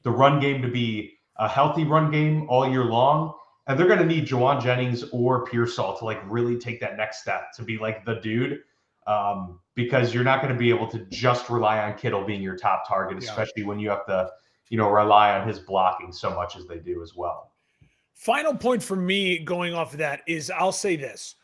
the run game to be a healthy run game all year long. And they're going to need Juwan Jennings or Pearsall to like really take that next step to be like the dude. Because you're not going to be able to just rely on Kittle being your top target, especially when you have to, rely on his blocking so much as they do as well. Final point for me going off of that is I'll say this.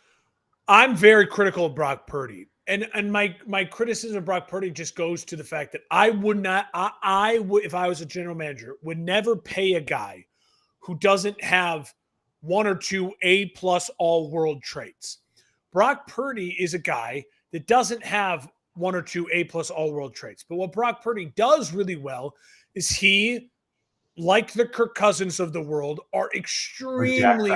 I'm very critical of Brock Purdy. And my criticism of Brock Purdy just goes to the fact that I would, if I was a general manager, would never pay a guy who doesn't have one or two A+ all-world traits. Brock Purdy is a guy that doesn't have one or two A+ all-world traits. But what Brock Purdy does really well is he, like the Kirk Cousins of the world, are extremely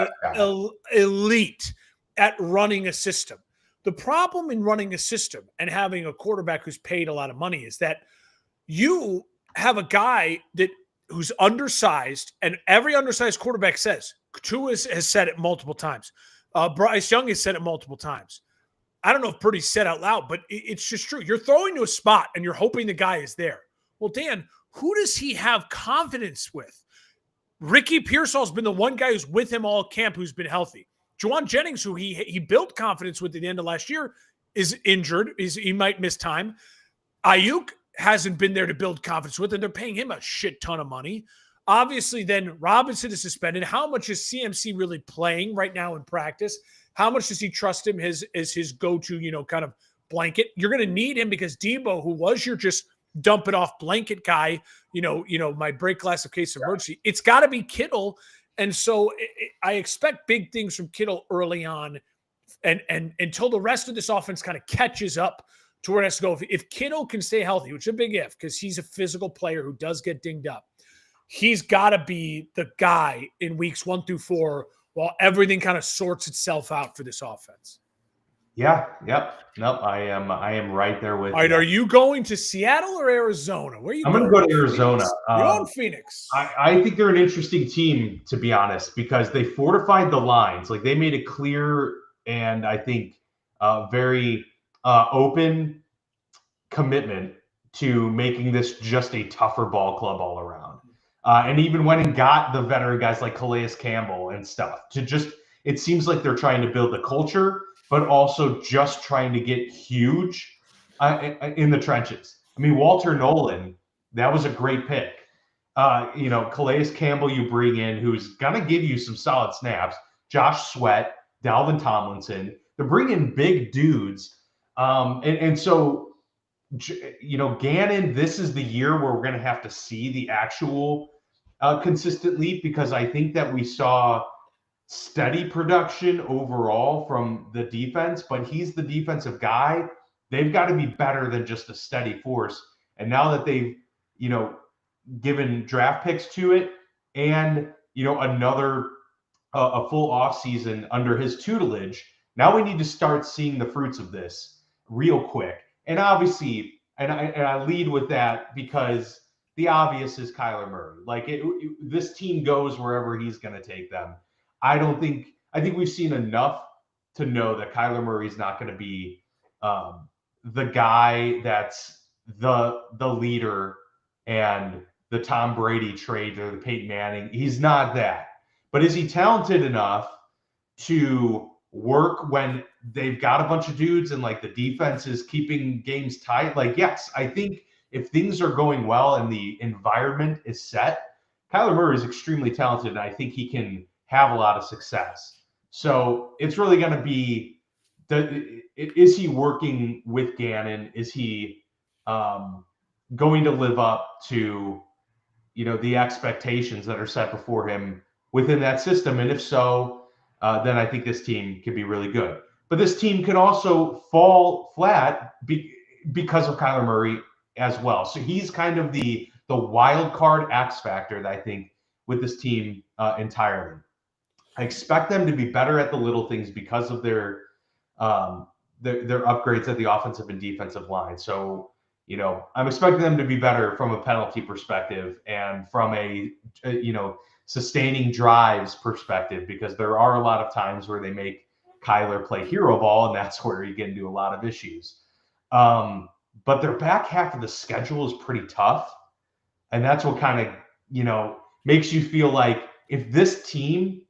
elite at running a system. The problem in running a system and having a quarterback who's paid a lot of money is that you have a guy who's undersized, and every undersized quarterback says, Tua has said it multiple times. Bryce Young has said it multiple times. I don't know if Purdy said out loud, but it's just true. You're throwing to a spot and you're hoping the guy is there. Well, Dan, who does he have confidence with? Ricky Pearsall's been the one guy who's with him all camp who's been healthy. Juwan Jennings, who he built confidence with at the end of last year, is injured. He might miss time. Ayuk hasn't been there to build confidence with, and they're paying him a shit ton of money. Obviously, then Robinson is suspended. How much is CMC really playing right now in practice? How much does he trust him as his go-to, kind of blanket? You're going to need him because Deebo, who was your just dump it off blanket guy, my break glass of case of emergency, it's got to be Kittle. And so I expect big things from Kittle early on and until the rest of this offense kind of catches up to where it has to go. If Kittle can stay healthy, which is a big if, because he's a physical player who does get dinged up, he's got to be the guy in weeks 1 through 4 while everything kind of sorts itself out for this offense. Yeah. Yep. Nope. I am right there with. All right. Are you going to Seattle or Arizona? Where are you going? I'm going to go to Arizona. You're going Phoenix. I think they're an interesting team, to be honest, because they fortified the lines. Like they made it clear and I think very open commitment to making this just a tougher ball club all around. And even went and got the veteran guys like Calais Campbell and stuff to just, it seems like they're trying to build the culture, but also just trying to get huge in the trenches. I mean, Walter Nolan, that was a great pick. Calais Campbell you bring in, who's going to give you some solid snaps. Josh Sweat, Dalvin Tomlinson. They're bringing big dudes. And so, Gannon, this is the year where we're going to have to see the actual consistent leap, because I think that we saw steady production overall from the defense, but he's the defensive guy. They've got to be better than just a steady force. And now that they've, given draft picks to it and, another a full off season under his tutelage, now we need to start seeing the fruits of this real quick. And obviously, and I lead with that because the obvious is Kyler Murray. Like this team goes wherever he's going to take them. I think we've seen enough to know that Kyler Murray is not going to be the guy that's the leader and the Tom Brady trade or the Peyton Manning. He's not that. But is he talented enough to work when they've got a bunch of dudes and like the defense is keeping games tight? Like, yes, I think if things are going well and the environment is set, Kyler Murray is extremely talented, and I think he can have a lot of success. So it's really going to be, is he working with Gannon? Is he going to live up to, the expectations that are set before him within that system? And if so, then I think this team can be really good. But this team can also fall flat because of Kyler Murray as well. So he's kind of the wild card X factor that I think with this team entirely. I expect them to be better at the little things because of their upgrades at the offensive and defensive line. So, I'm expecting them to be better from a penalty perspective and from a sustaining drives perspective, because there are a lot of times where they make Kyler play hero ball, and that's where you get into a lot of issues. But their back half of the schedule is pretty tough. And that's what kind of, makes you feel like if this team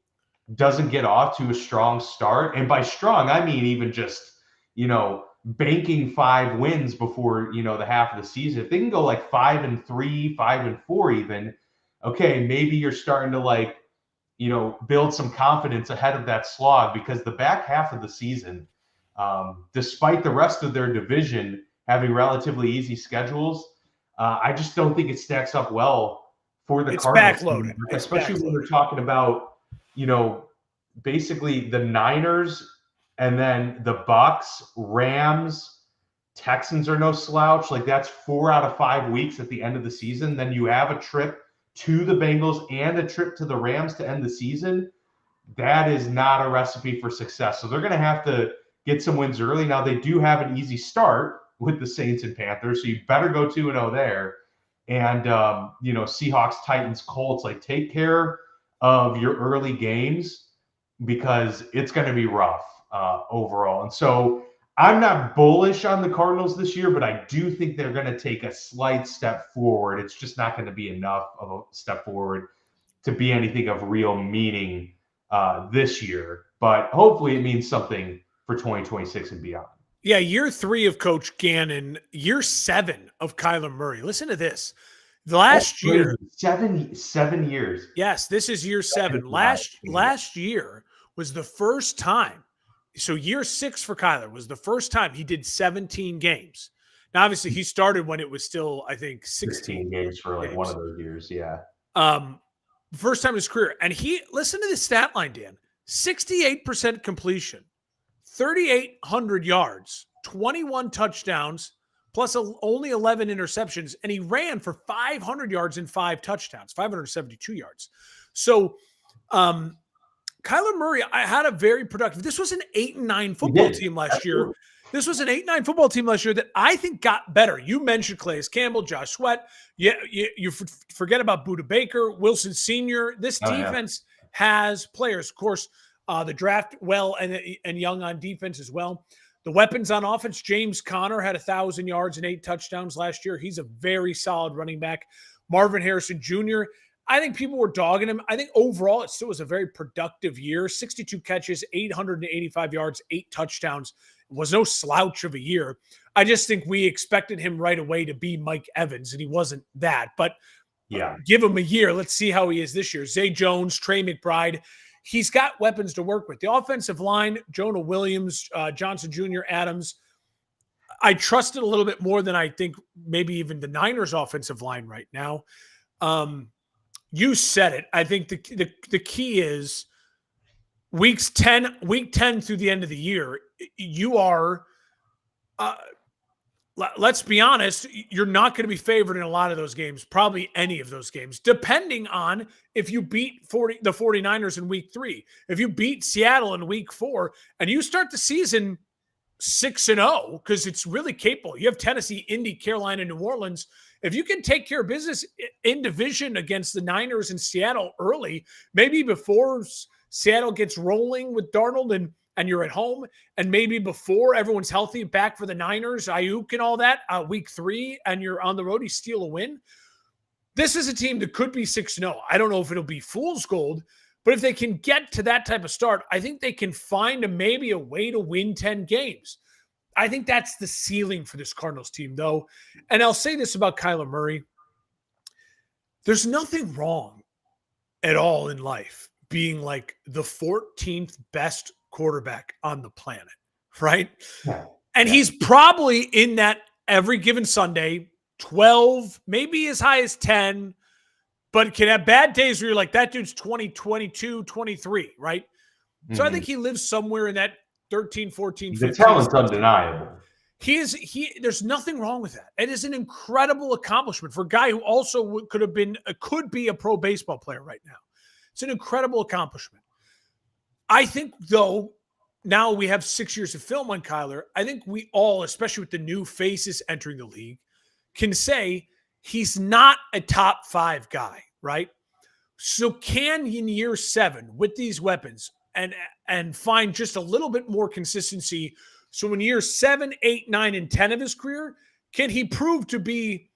doesn't get off to a strong start, and by strong, I mean even just, banking 5 wins before, the half of the season. If they can go like 5-3, 5-4 even, okay, maybe you're starting to build some confidence ahead of that slog, because the back half of the season, despite the rest of their division having relatively easy schedules, I just don't think it stacks up well for the Cardinals. Backloaded. Especially when we're talking about, basically the Niners and then the Bucks, Rams, Texans are no slouch. Like, that's 4 out of 5 weeks at the end of the season. Then you have a trip to the Bengals and a trip to the Rams to end the season. That is not a recipe for success. So they're going to have to get some wins early. Now, they do have an easy start with the Saints and Panthers, so you better go 2-0 there. And, Seahawks, Titans, Colts, take care of your early games, because it's going to be rough overall. And so I'm not bullish on the Cardinals this year, but I do think they're going to take a slight step forward. It's just not going to be enough of a step forward to be anything of real meaning this year. But hopefully it means something for 2026 and beyond. Yeah, year 3 of Coach Gannon, year 7 of Kyler Murray. Listen to this. Last year, 7 years. Yes, this is year 7. Last year was the first time. So year 6 for Kyler was the first time he did 17 games. Now, obviously, he started when it was still, I think, 16 games for one of those years. Yeah. First time in his career. And listen to the stat line, Dan. 68% completion, 3,800 yards, 21 touchdowns, plus only 11 interceptions, and he ran for 500 yards and 5 touchdowns, 572 yards. So Kyler Murray, I had a very productive – this was an 8-9 football team last year. This was an 8-9 football team last year that I think got better. You mentioned Calais Campbell, Josh Sweat. You forget about Budda Baker, Wilson Sr. This defense has players. Of course, the draft well and young on defense as well. The weapons on offense, James Conner had 1,000 yards and 8 touchdowns last year. He's a very solid running back. Marvin Harrison Jr., I think people were dogging him. I think overall it still was a very productive year. 62 catches, 885 yards, 8 touchdowns. It was no slouch of a year. I just think we expected him right away to be Mike Evans, and he wasn't that. But give him a year. Let's see how he is this year. Zay Jones, Trey McBride. He's got weapons to work with. The offensive line, Jonah Williams, Johnson Jr., Adams. I trust it a little bit more than I think maybe even the Niners offensive line right now. You said it. I think the key is week 10 through the end of the year, you are, let's be honest, you're not going to be favored in a lot of those games, probably any of those games, depending on if you beat the 49ers in week 3, if you beat Seattle in week 4, and you start the season 6-0, because it's really capable. You have Tennessee, Indy, Carolina, New Orleans. If you can take care of business in division against the Niners and Seattle early, maybe before Seattle gets rolling with Darnold and you're at home, and maybe before everyone's healthy back for the Niners, Ayuk and all that, week 3, and you're on the road, you steal a win. This is a team that could be 6-0. I don't know if it'll be fool's gold, but if they can get to that type of start, I think they can find maybe a way to win 10 games. I think that's the ceiling for this Cardinals team, though. And I'll say this about Kyler Murray. There's nothing wrong at all in life being like the 14th best quarterback on the planet, right? Yeah. And he's probably in that every given Sunday, 12, maybe as high as 10, but can have bad days where you're like, that dude's 20, 22, 23, right? Mm-hmm. So I think he lives somewhere in that 13, 14, The 15. talent's undeniable. There's nothing wrong with that. It is an incredible accomplishment for a guy who also could be a pro baseball player right now. It's an incredible accomplishment. I think, though, now we have 6 years of film on Kyler. I think we all, especially with the new faces entering the league, can say he's not a top 5 guy, right? So can in year 7 with these weapons and find just a little bit more consistency? So in years 7, 8, 9, and 10 of his career, can he prove to be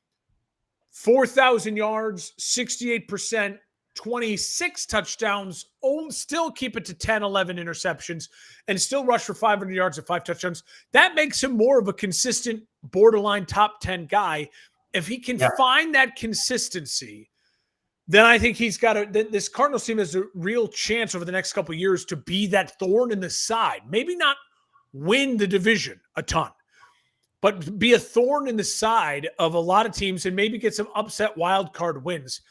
4,000 yards, 68%, 26 touchdowns, still keep it to 10, 11 interceptions, and still rush for 500 yards and 5 touchdowns? That makes him more of a consistent borderline top 10 guy. If he can find that consistency, then I think this Cardinals team has a real chance over the next couple of years to be that thorn in the side. Maybe not win the division a ton, but be a thorn in the side of a lot of teams and maybe get some upset wild card wins.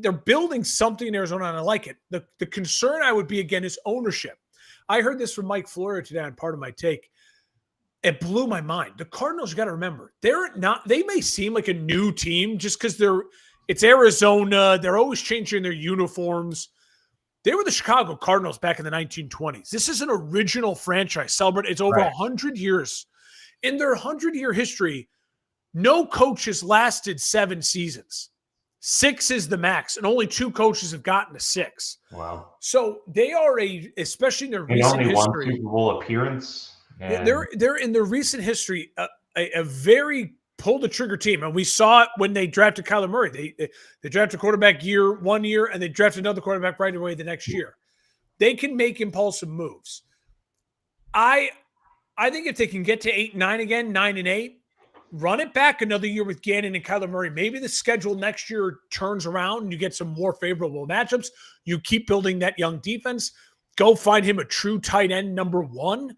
They're building something in Arizona, and I like it. The concern I would be, again, is ownership. I heard this from Mike Florio today on Part of My Take. It blew my mind. The Cardinals, you got to remember, they may seem like a new team just because it's Arizona. They're always changing their uniforms. They were the Chicago Cardinals back in the 1920s. This is an original franchise. It's over 100 years. In their 100-year history, no coach has lasted 7 seasons. 6 is the max, and only 2 coaches have gotten to 6. Wow. So they are especially in their recent history. Only one Super Bowl appearance. They're in their recent history a very pull the trigger team, and we saw it when they drafted Kyler Murray. They drafted a quarterback 1 year, and they drafted another quarterback right away the next year. They can make impulsive moves. I think if they can get to 8-9 again, 9-8, run it back another year with Gannon and Kyler Murray. Maybe the schedule next year turns around and you get some more favorable matchups. You keep building that young defense. Go find him a true tight end number 1.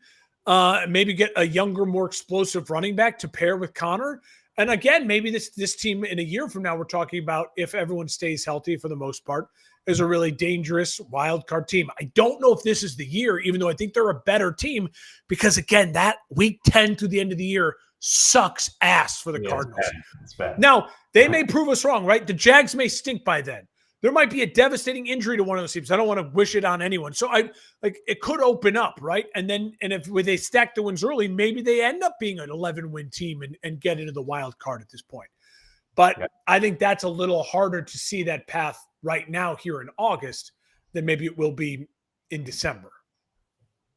Maybe get a younger, more explosive running back to pair with Connor. And again, maybe this team in a year from now, we're talking about, if everyone stays healthy for the most part, is a really dangerous wild card team. I don't know if this is the year, even though I think they're a better team, because again, that week 10 through the end of the year sucks ass for the Cardinals. It's bad. Now, they may prove us wrong, right? The Jags may stink by then. There might be a devastating injury to one of those teams. I don't want to wish it on anyone. So it could open up, right? And if they stack the wins early, maybe they end up being an 11-win team and get into the wild card at this point. But I think that's a little harder to see that path right now here in August than maybe it will be in December.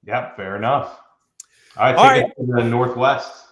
Yeah, fair enough. All right, to the Northwest.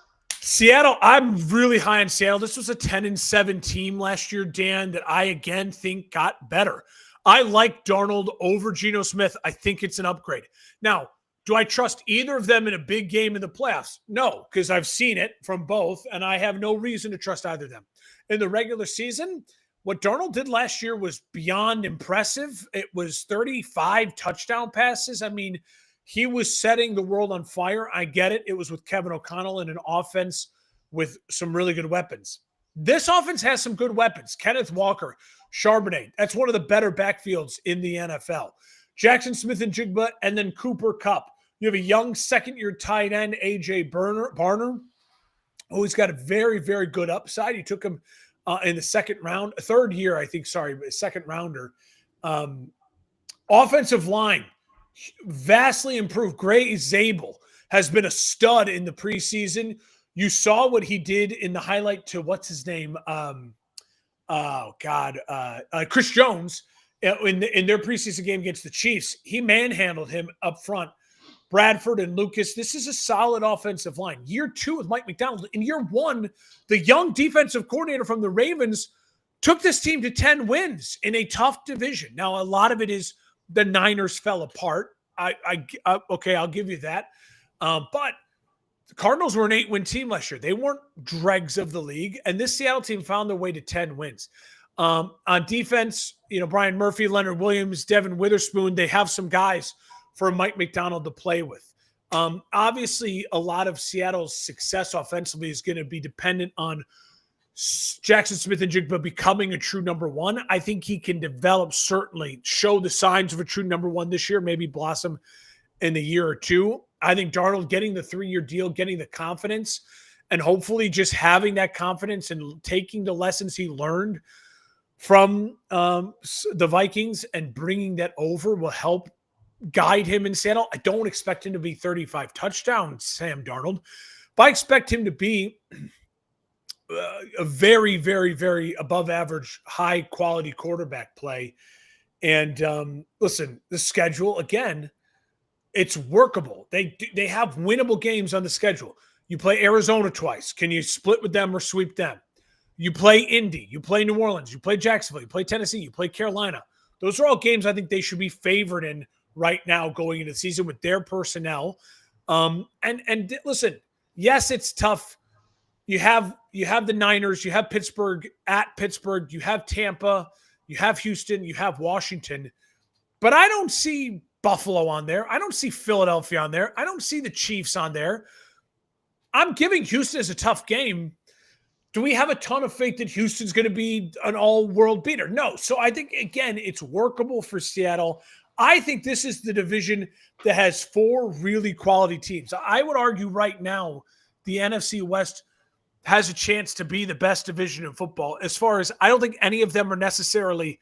Seattle, I'm really high on Seattle. This was a 10-7 team last year, Dan, that I again think got better. I like Darnold over Geno Smith. I think it's an upgrade. Now, do I trust either of them in a big game in the playoffs? No, because I've seen it from both, and I have no reason to trust either of them. In the regular season, what Darnold did last year was beyond impressive. It was 35 touchdown passes. I mean, he was setting the world on fire. I get it. It was with Kevin O'Connell and an offense with some really good weapons. This offense has some good weapons. Kenneth Walker, Charbonnet. That's one of the better backfields in the NFL. Jackson Smith-Njigba, and then Cooper Kupp. You have a young second-year tight end, A.J. Barner, who's got a very, very good upside. You took him in the second round, second rounder. Offensive line, vastly improved. Gray Zabel has been a stud in the preseason. You saw what he did in the highlight to what's his name? Chris Jones in their preseason game against the Chiefs. He manhandled him up front. Bradford and Lucas. This is a solid offensive line. Year 2 with Mike McDonald. In year 1, the young defensive coordinator from the Ravens took this team to 10 wins in a tough division. Now, a lot of it is the Niners fell apart. Okay, I'll give you that. But the Cardinals were an 8-win team last year. They weren't dregs of the league, and this Seattle team found their way to 10 wins. On defense, Brian Murphy, Leonard Williams, Devin Witherspoon, they have some guys for Mike McDonald to play with. Obviously, a lot of Seattle's success offensively is going to be dependent on Jackson Smith-Njigba becoming a true number 1. I think he can develop, certainly show the signs of a true number 1 this year, maybe blossom in a year or two. I think Darnold getting the 3-year deal, getting the confidence, and hopefully just having that confidence and taking the lessons he learned from the Vikings and bringing that over will help guide him in Seattle. I don't expect him to be 35 touchdowns, Sam Darnold, but I expect him to be a very, very, very above average, high quality quarterback play. And listen, the schedule, again, it's workable. They have winnable games on the schedule. You play Arizona twice. Can you split with them or sweep them? You play Indy. You play New Orleans. You play Jacksonville. You play Tennessee. You play Carolina. Those are all games I think they should be favored in right now going into the season with their personnel. And listen, yes, it's tough. You have the Niners. You have Pittsburgh at Pittsburgh. You have Tampa. You have Houston. You have Washington. But I don't see Buffalo on there. I don't see Philadelphia on there. I don't see the Chiefs on there. I'm giving Houston as a tough game. Do we have a ton of faith that Houston's going to be an all-world beater? No. So I think, again, it's workable for Seattle. I think this is the division that has 4 really quality teams. I would argue right now the NFC West has a chance to be the best division in football. As far as I don't think any of them are necessarily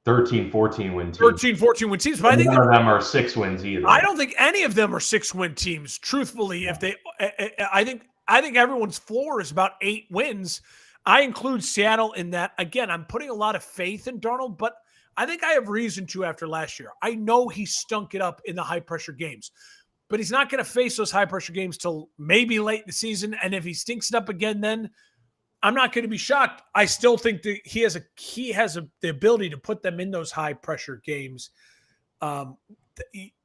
13, 14 win teams. 13, 14 win teams. But I think none of them are 6 wins either. I don't think any of them are 6-win teams. Truthfully, if they, I think everyone's floor is about 8 wins. I include Seattle in that. Again, I'm putting a lot of faith in Darnold, but I think I have reason to after last year. I know he stunk it up in the high-pressure games, but he's not going to face those high-pressure games till maybe late in the season, and if he stinks it up again then, I'm not going to be shocked. I still think that he has the ability to put them in those high-pressure games.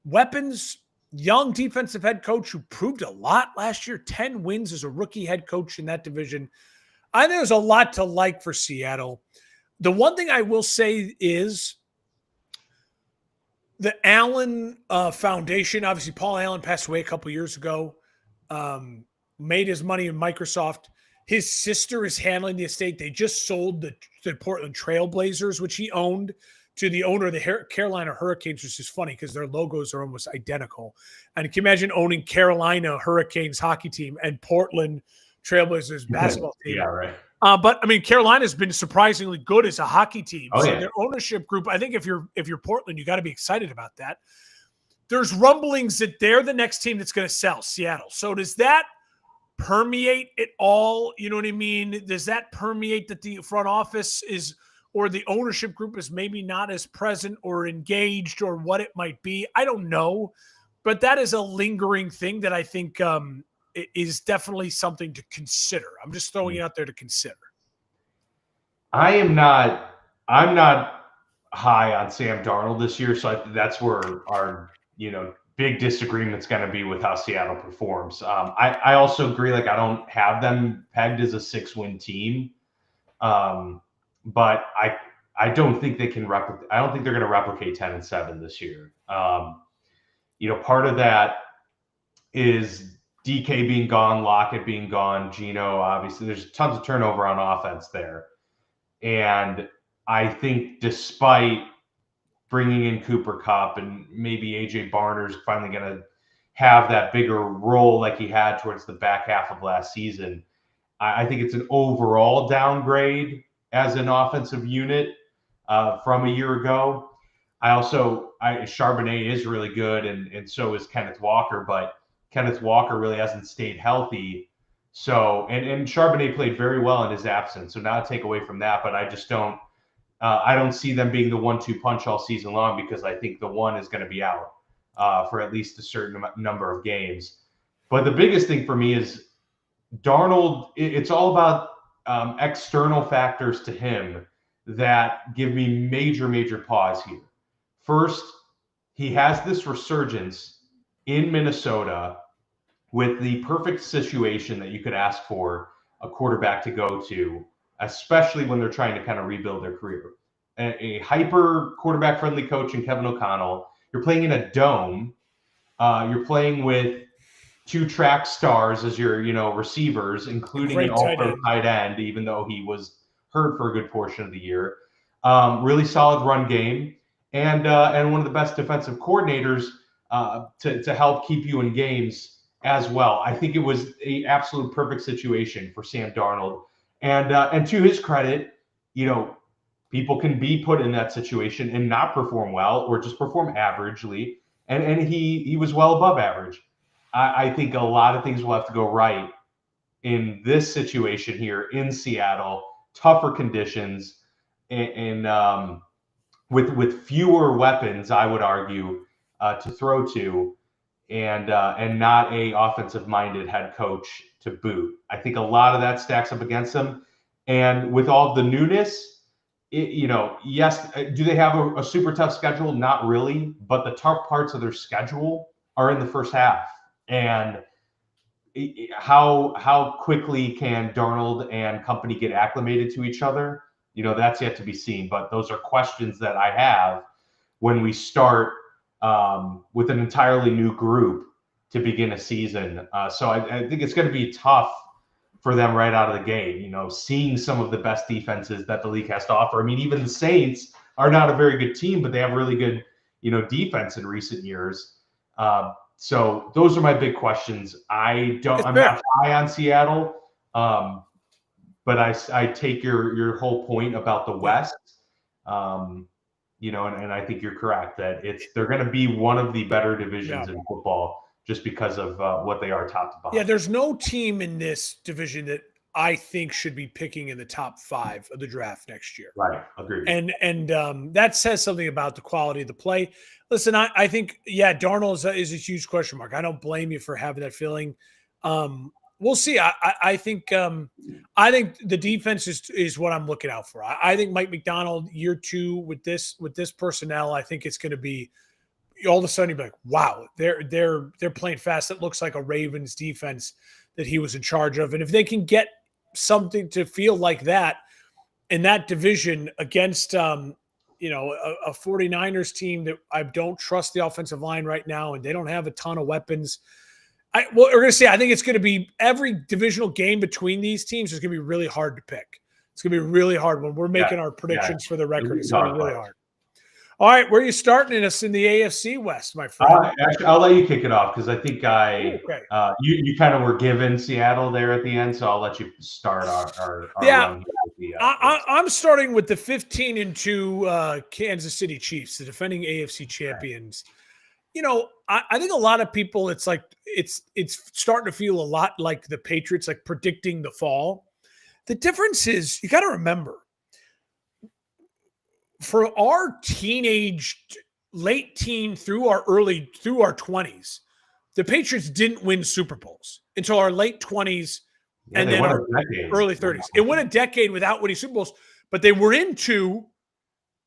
Weapons, young defensive head coach who proved a lot last year, 10 wins as a rookie head coach in that division. I think there's a lot to like for Seattle. The one thing I will say is the Allen Foundation, obviously Paul Allen passed away a couple years ago, made his money in Microsoft. His sister is handling the estate. They just sold the Portland Trailblazers, which he owned, to the owner of the Carolina Hurricanes, which is funny because their logos are almost identical. And can you imagine owning Carolina Hurricanes hockey team and Portland Trailblazers basketball team? Yeah, right. But I mean, Carolina's been surprisingly good as a hockey team. Oh, so yeah. Their ownership group, I think if you're Portland, you got to be excited about that. There's rumblings that they're the next team that's going to sell, Seattle. So does that permeate it all? You know what I mean? Does that permeate that the front office is, or the ownership group is maybe not as present or engaged or what it might be? I don't know. But that is a lingering thing that I think is definitely something to consider. I'm just throwing it out there to consider. I'm not high on Sam Darnold this year, so that's where our big disagreement's going to be with how Seattle performs. I also agree. Like, I don't have them pegged as a 6-win team, but I don't think they can replicate. I don't think they're going to replicate 10-7 this year. Part of that is DK being gone, Lockett being gone, Geno, obviously. There's tons of turnover on offense there. And I think despite bringing in Cooper Kupp and maybe A.J. Barner's finally going to have that bigger role like he had towards the back half of last season, I think it's an overall downgrade as an offensive unit from a year ago. Charbonnet is really good, and so is Kenneth Walker, but Kenneth Walker really hasn't stayed healthy. So, and Charbonnet played very well in his absence. So not to take away from that, but I just don't see them being the 1-2 punch all season long, because I think the one is going to be out for at least a certain number of games. But the biggest thing for me is Darnold. It's all about external factors to him that give me major pause here. First, he has this resurgence in Minnesota with the perfect situation that you could ask for a quarterback to go to, especially when they're trying to kind of rebuild their career. A hyper quarterback-friendly coach in Kevin O'Connell. You're playing in a dome. You're playing with 2 track stars as your, receivers, including an all-pro tight end, even though he was hurt for a good portion of the year. Really solid run game, and one of the best defensive coordinators to help keep you in games as well. I think it was an absolute perfect situation for Sam Darnold. And to his credit, people can be put in that situation and not perform well or just perform averagely. And he was well above average. I think a lot of things will have to go right in this situation here in Seattle, tougher conditions, and with fewer weapons, I would argue, to throw to, and not a offensive-minded head coach to boot. I think a lot of that stacks up against them. And with all of the newness, yes, do they have a super tough schedule? Not really, but the tough parts of their schedule are in the first half. And how quickly can Darnold and company get acclimated to each other? That's yet to be seen. But those are questions that I have when we start with an entirely new group to begin a season. So I think it's going to be tough for them right out of the gate, seeing some of the best defenses that the league has to offer. I mean, even the Saints are not a very good team, but they have really good, defense in recent years. So those are my big questions. I'm not high on Seattle, but I take your whole point about the West. And I think you're correct that they're going to be one of the better divisions in football just because of what they are top to bottom. Yeah, there's no team in this division that I think should be picking in the top 5 of the draft next year. Right, agreed. And that says something about the quality of the play. Listen, I think, Darnold is a huge question mark. I don't blame you for having that feeling. We'll see. I think the defense is what I'm looking out for. I think Mike Macdonald year 2 with this personnel, I think it's going to be all of a sudden you'd be like, wow, they're playing fast. It looks like a Ravens defense that he was in charge of. And if they can get something to feel like that in that division against a 49ers team that I don't trust the offensive line right now, and they don't have a ton of weapons. We're going to say I think it's going to be every divisional game between these teams is going to be really hard to pick. It's going to be really hard when we're making our predictions for the record. It's going to be really hard. All right, where are you starting us in the AFC West, my friend? Actually, I'll let you kick it off because I think you kind of were given Seattle there at the end, so I'll let you start our run here. I'm starting with the 15-2 Kansas City Chiefs, the defending AFC champions. I think a lot of people, it's like it's starting to feel a lot like the Patriots, like predicting the fall. The difference is you got to remember, for our late teen through our 20s, the Patriots didn't win Super Bowls until our late 20s and then our early 30s. It went a decade without winning Super Bowls, but they were in 2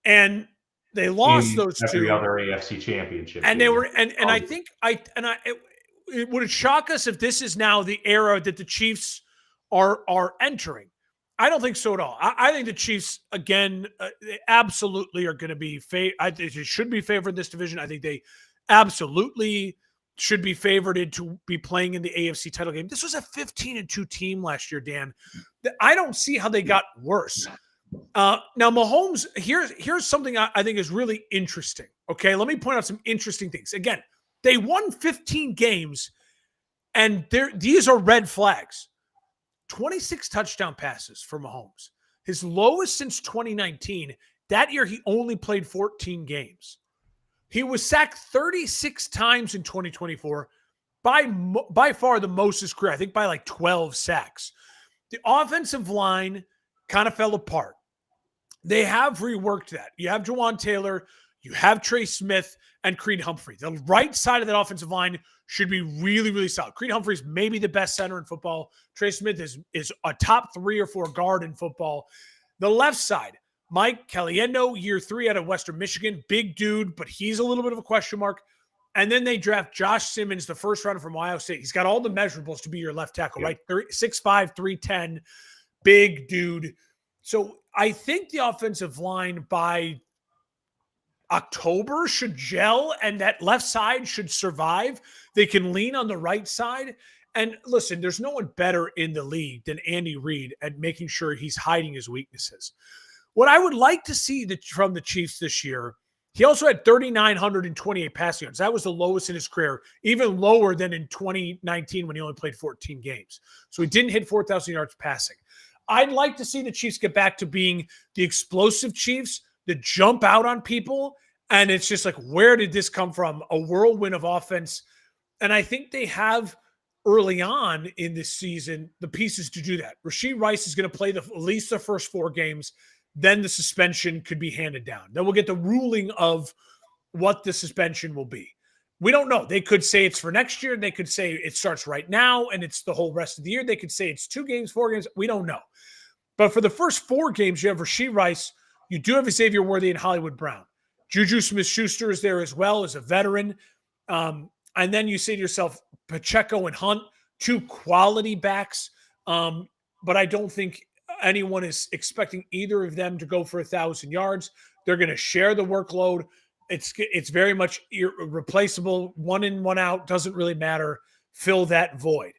and they lost those 2. Every other AFC championship. And they were, and I think it would shock us if this is now the era that the Chiefs are entering. I don't think so at all. I think the Chiefs, again, they absolutely are going to be I think they should be favored in this division. I think they absolutely should be favored to be playing in the AFC title game. This was a 15-2 team last year, Dan. I don't see how they got worse. Now, Mahomes, here's something I think is really interesting. Okay, let me point out some interesting things. Again, they won 15 games, and these are red flags. 26 touchdown passes for Mahomes. His lowest since 2019. That year, he only played 14 games. He was sacked 36 times in 2024, by far the most in his career, I think by like 12 sacks. The offensive line kind of fell apart. They have reworked that. You have Jawan Taylor, you have Trey Smith, and Creed Humphrey. The right side of that offensive line should be really, really solid. Creed Humphrey's maybe the best center in football. Trey Smith is a top 3 or 4 guard in football. The left side, Mike Caliendo, year 3 out of Western Michigan. Big dude, but he's a little bit of a question mark. And then they draft Josh Simmons, the first rounder from Ohio State. He's got all the measurables to be your left tackle, right? 6'5", 310, big dude. So I think the offensive line by October should gel, and that left side should survive. They can lean on the right side. And listen, there's no one better in the league than Andy Reid at making sure he's hiding his weaknesses. What I would like to see from the Chiefs this year He also had 3,928 passing yards. That was the lowest in his career, even lower than in 2019 when he only played 14 games. So he didn't hit 4,000 yards passing. I'd like to see the Chiefs get back to being the explosive Chiefs that jump out on people. And it's just like, where did this come from? A whirlwind of offense. And I think they have early on in this season the pieces to do that. Rashee Rice is going to play at least the first 4 games. Then the suspension could be handed down. Then we'll get the ruling of what the suspension will be. We don't know. They could say it's for next year. They could say it starts right now and it's the whole rest of the year. They could say it's 2 games, 4 games. We don't know. But for the first 4 games, you have Rashee Rice. You do have Xavier Worthy and Hollywood Brown. Juju Smith-Schuster is there as well as a veteran. And then you say to yourself, Pacheco and Hunt, 2 quality backs. But I don't think anyone is expecting either of them to go for 1,000 yards. They're going to share the workload. It's very much irreplaceable. 1 in, 1 out. Doesn't really matter. Fill that void.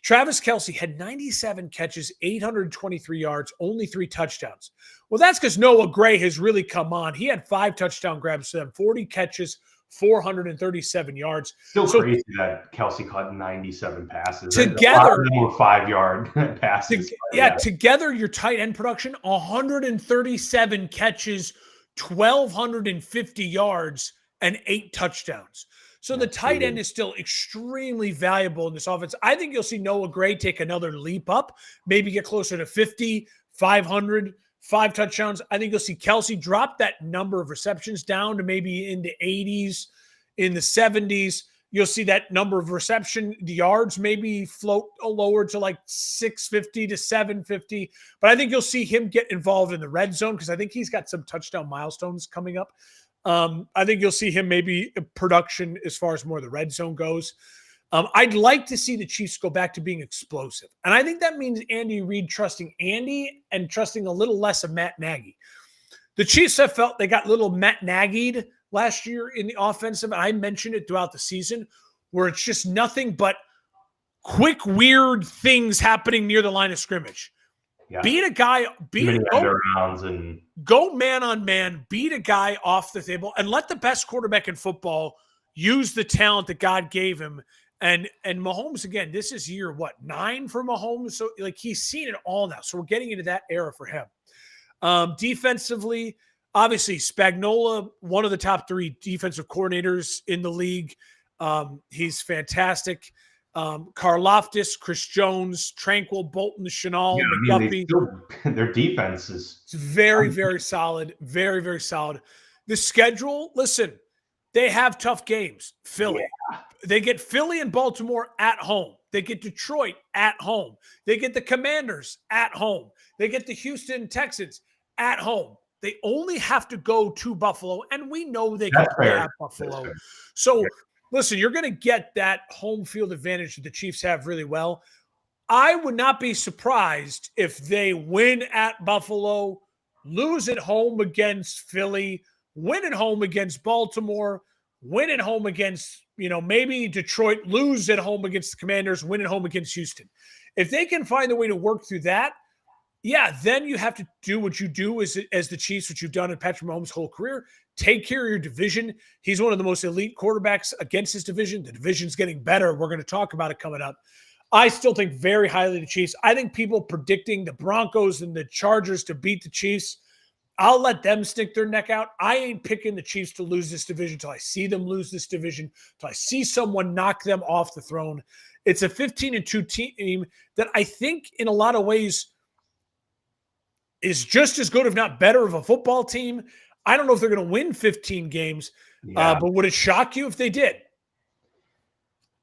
Travis Kelce had 97 catches, 823 yards, only 3 touchdowns. Well, that's because Noah Gray has really come on. He had 5 touchdown grabs to them, 40 catches, 437 yards. Still crazy that Kelce caught 97 passes. Together, 5-yard passes. Together, your tight end production, 137 catches, 1,250 yards, and 8 touchdowns. So the tight end is still extremely valuable in this offense. I think you'll see Noah Gray take another leap up, maybe get closer to 50, 500, 5 touchdowns. I think you'll see Kelce drop that number of receptions down to maybe in the 80s, in the 70s. You'll see that number of reception yards maybe float lower to like 650 to 750. But I think you'll see him get involved in the red zone because I think he's got some touchdown milestones coming up. I think you'll see him maybe production as far as more of the red zone goes. I'd like to see the Chiefs go back to being explosive. And I think that means Andy Reid trusting Andy and trusting a little less of Matt Nagy. The Chiefs have felt they got little Matt Nagy'd last year in the offensive. I mentioned it throughout the season where it's just nothing but quick, weird things happening near the line of scrimmage. Yeah. Go man on man, beat a guy off the table, and let the best quarterback in football use the talent that God gave him. And Mahomes, again, this is year, 9 for Mahomes? So, like, he's seen it all now. So we're getting into that era for him. Defensively, obviously, Spagnuolo, one of the top 3 defensive coordinators in the league. He's fantastic. Karlaftis, Chris Jones, Tranquil, Bolton, Chenal, McGuffey. Their defense is very, very solid. Very, very solid. The schedule, listen, they have tough games. Philly. Yeah. They get Philly and Baltimore at home. They get Detroit at home. They get the Commanders at home. They get the Houston Texans at home. They only have to go to Buffalo, and we know they can play at Buffalo. So, listen, you're going to get that home field advantage that the Chiefs have really well. I would not be surprised if they win at Buffalo, lose at home against Philly, win at home against Baltimore, win at home against, maybe Detroit, lose at home against the Commanders, win at home against Houston. If they can find a way to work through that, then you have to do what you do as the Chiefs, what you've done in Patrick Mahomes' whole career. Take care of your division. He's one of the most elite quarterbacks against his division. The division's getting better. We're going to talk about it coming up. I still think very highly of the Chiefs. I think people predicting the Broncos and the Chargers to beat the Chiefs, I'll let them stick their neck out. I ain't picking the Chiefs to lose this division until I see them lose this division, until I see someone knock them off the throne. It's a 15-2 team that I think in a lot of ways is just as good, if not better, of a football team. I don't know if they're going to win 15 games, but would it shock you if they did?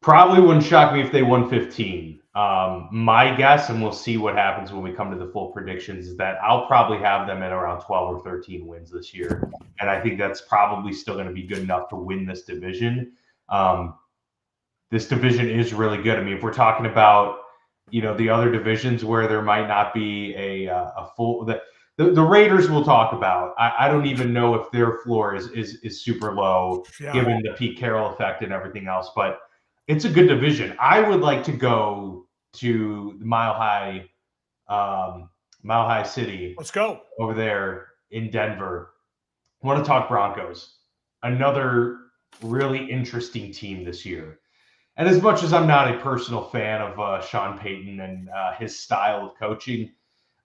Probably wouldn't shock me if they won 15. My guess, and we'll see what happens when we come to the full predictions, is that I'll probably have them at around 12 or 13 wins this year. And I think that's probably still going to be good enough to win this division. This division is really good. I mean, if we're talking about, the other divisions where there might not be a full the Raiders we'll talk about. I don't even know if their floor is super low given the Pete Carroll effect and everything else, but it's a good division. I would like to go to Mile High City. Let's go over there in Denver I want to talk Broncos. Another really interesting team this year. And as much as I'm not a personal fan of Sean Payton and his style of coaching,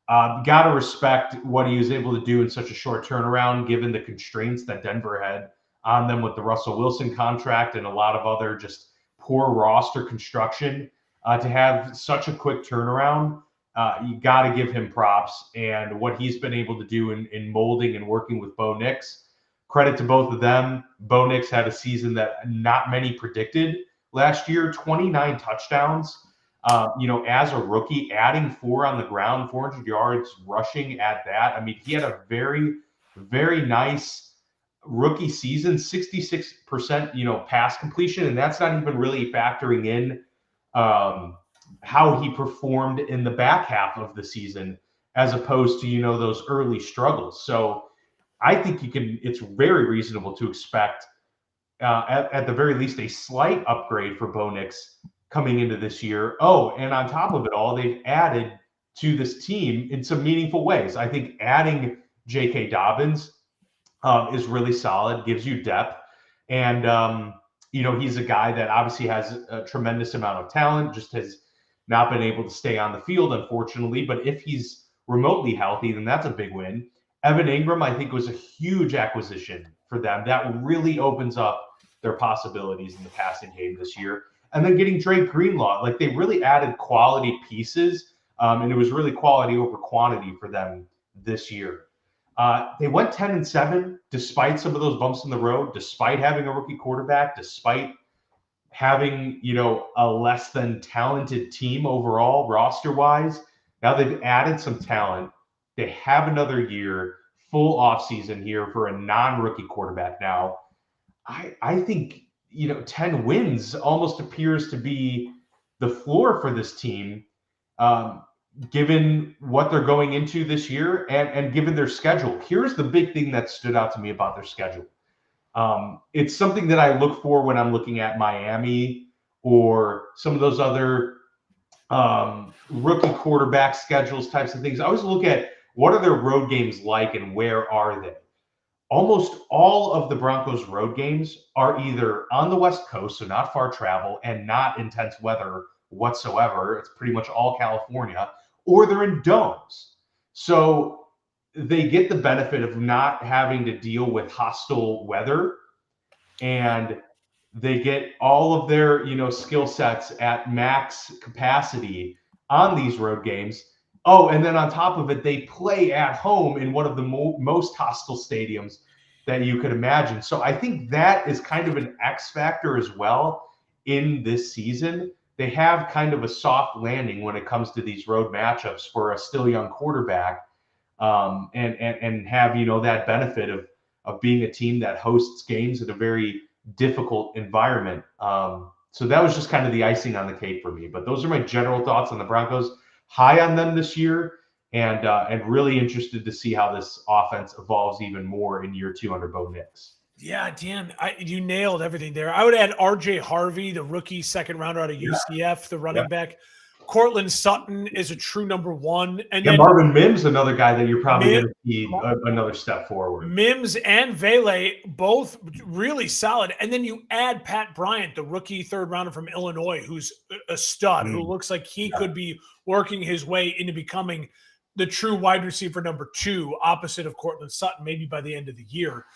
got to respect what he was able to do in such a short turnaround, given the constraints that Denver had on them with the Russell Wilson contract and a lot of other just poor roster construction. To have such a quick turnaround, you got to give him props. And what he's been able to do in molding and working with Bo Nix, credit to both of them. Bo Nix had a season that not many predicted last year, 29 touchdowns. As a rookie, adding 4 on the ground, 400 yards rushing at that. I mean, he had a very, very nice rookie season, 66%, pass completion. And that's not even really factoring in how he performed in the back half of the season, as opposed to, those early struggles. So I think it's very reasonable to expect at the very least a slight upgrade for Bo Nix coming into this year. Oh, and on top of it all, they've added to this team in some meaningful ways. I think adding J.K. Dobbins is really solid, gives you depth. And, he's a guy that obviously has a tremendous amount of talent, just has not been able to stay on the field, unfortunately. But if he's remotely healthy, then that's a big win. Evan Ingram, I think, was a huge acquisition for them. That really opens up their possibilities in the passing game this year. And then getting Drake Greenlaw, like they really added quality pieces, and it was really quality over quantity for them this year. They went 10-7 despite some of those bumps in the road, despite having a rookie quarterback, despite having, a less than talented team overall roster-wise. Now they've added some talent. They have another year, full offseason here for a non-rookie quarterback now. I think, 10 wins almost appears to be the floor for this team, given what they're going into this year and given their schedule. Here's the big thing that stood out to me about their schedule. It's something that I look for when I'm looking at Miami or some of those other rookie quarterback schedules, types of things. I always look at what are their road games like and where are they? Almost all of the Broncos' road games are either on the West Coast, so not far travel and not intense weather whatsoever. It's pretty much all California, or they're in domes. So they get the benefit of not having to deal with hostile weather, and they get all of their, skill sets at max capacity on these road games. Oh, and then on top of it, they play at home in one of the most hostile stadiums that you could imagine. So I think that is kind of an X factor as well in this season. They have kind of a soft landing when it comes to these road matchups for a still young quarterback, and have, that benefit of being a team that hosts games in a very difficult environment. So that was just kind of the icing on the cake for me. But those are my general thoughts on the Broncos. High on them this year, and really interested to see how this offense evolves even more in year 2 under Bo Nix. Yeah, Dan, you nailed everything there. I would add R.J. Harvey, the rookie second rounder out of UCF, the running back. Cortland Sutton is a true number 1. And then Marvin Mims, another guy that you're probably going to see another step forward. Mims and Vele, both really solid. And then you add Pat Bryant, the rookie third rounder from Illinois, who's a stud, who looks like he could be working his way into becoming the true wide receiver number 2, opposite of Cortland Sutton, maybe by the end of the year.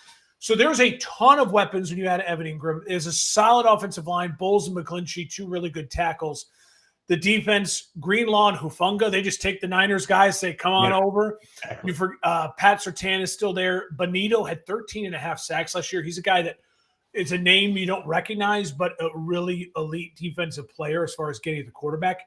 So there's a ton of weapons when you add Evan Ingram. There's a solid offensive line, Bowles and McGlinchey, 2 really good tackles. The defense, Greenlaw and Hufanga, they just take the Niners guys, say, come on over. Exactly. Pat Surtain is still there. Bonito had 13.5 sacks last year. He's a guy that is a name you don't recognize, but a really elite defensive player as far as getting the quarterback.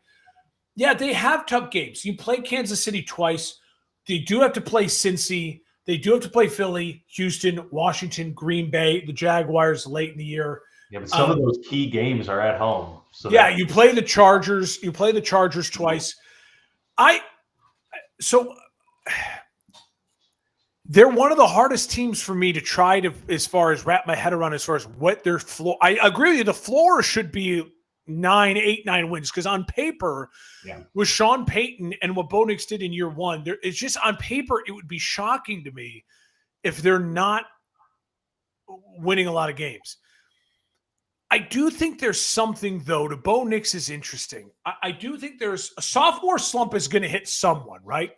Yeah, they have tough games. You play Kansas City twice. They do have to play Cincy. They do have to play Philly, Houston, Washington, Green Bay, the Jaguars late in the year. Yeah, but some of those key games are at home. So you play the Chargers. You play the Chargers twice. They're one of the hardest teams for me to try to, as far as wrap my head around, as far as what their floor. I agree with you. The floor should be 9 wins, because on paper, with Sean Payton and what Bo Nix did in year 1, it's just on paper, it would be shocking to me if they're not winning a lot of games. I do think there's something, though, to Bo Nix is interesting. I do think there's a sophomore slump is going to hit someone, right?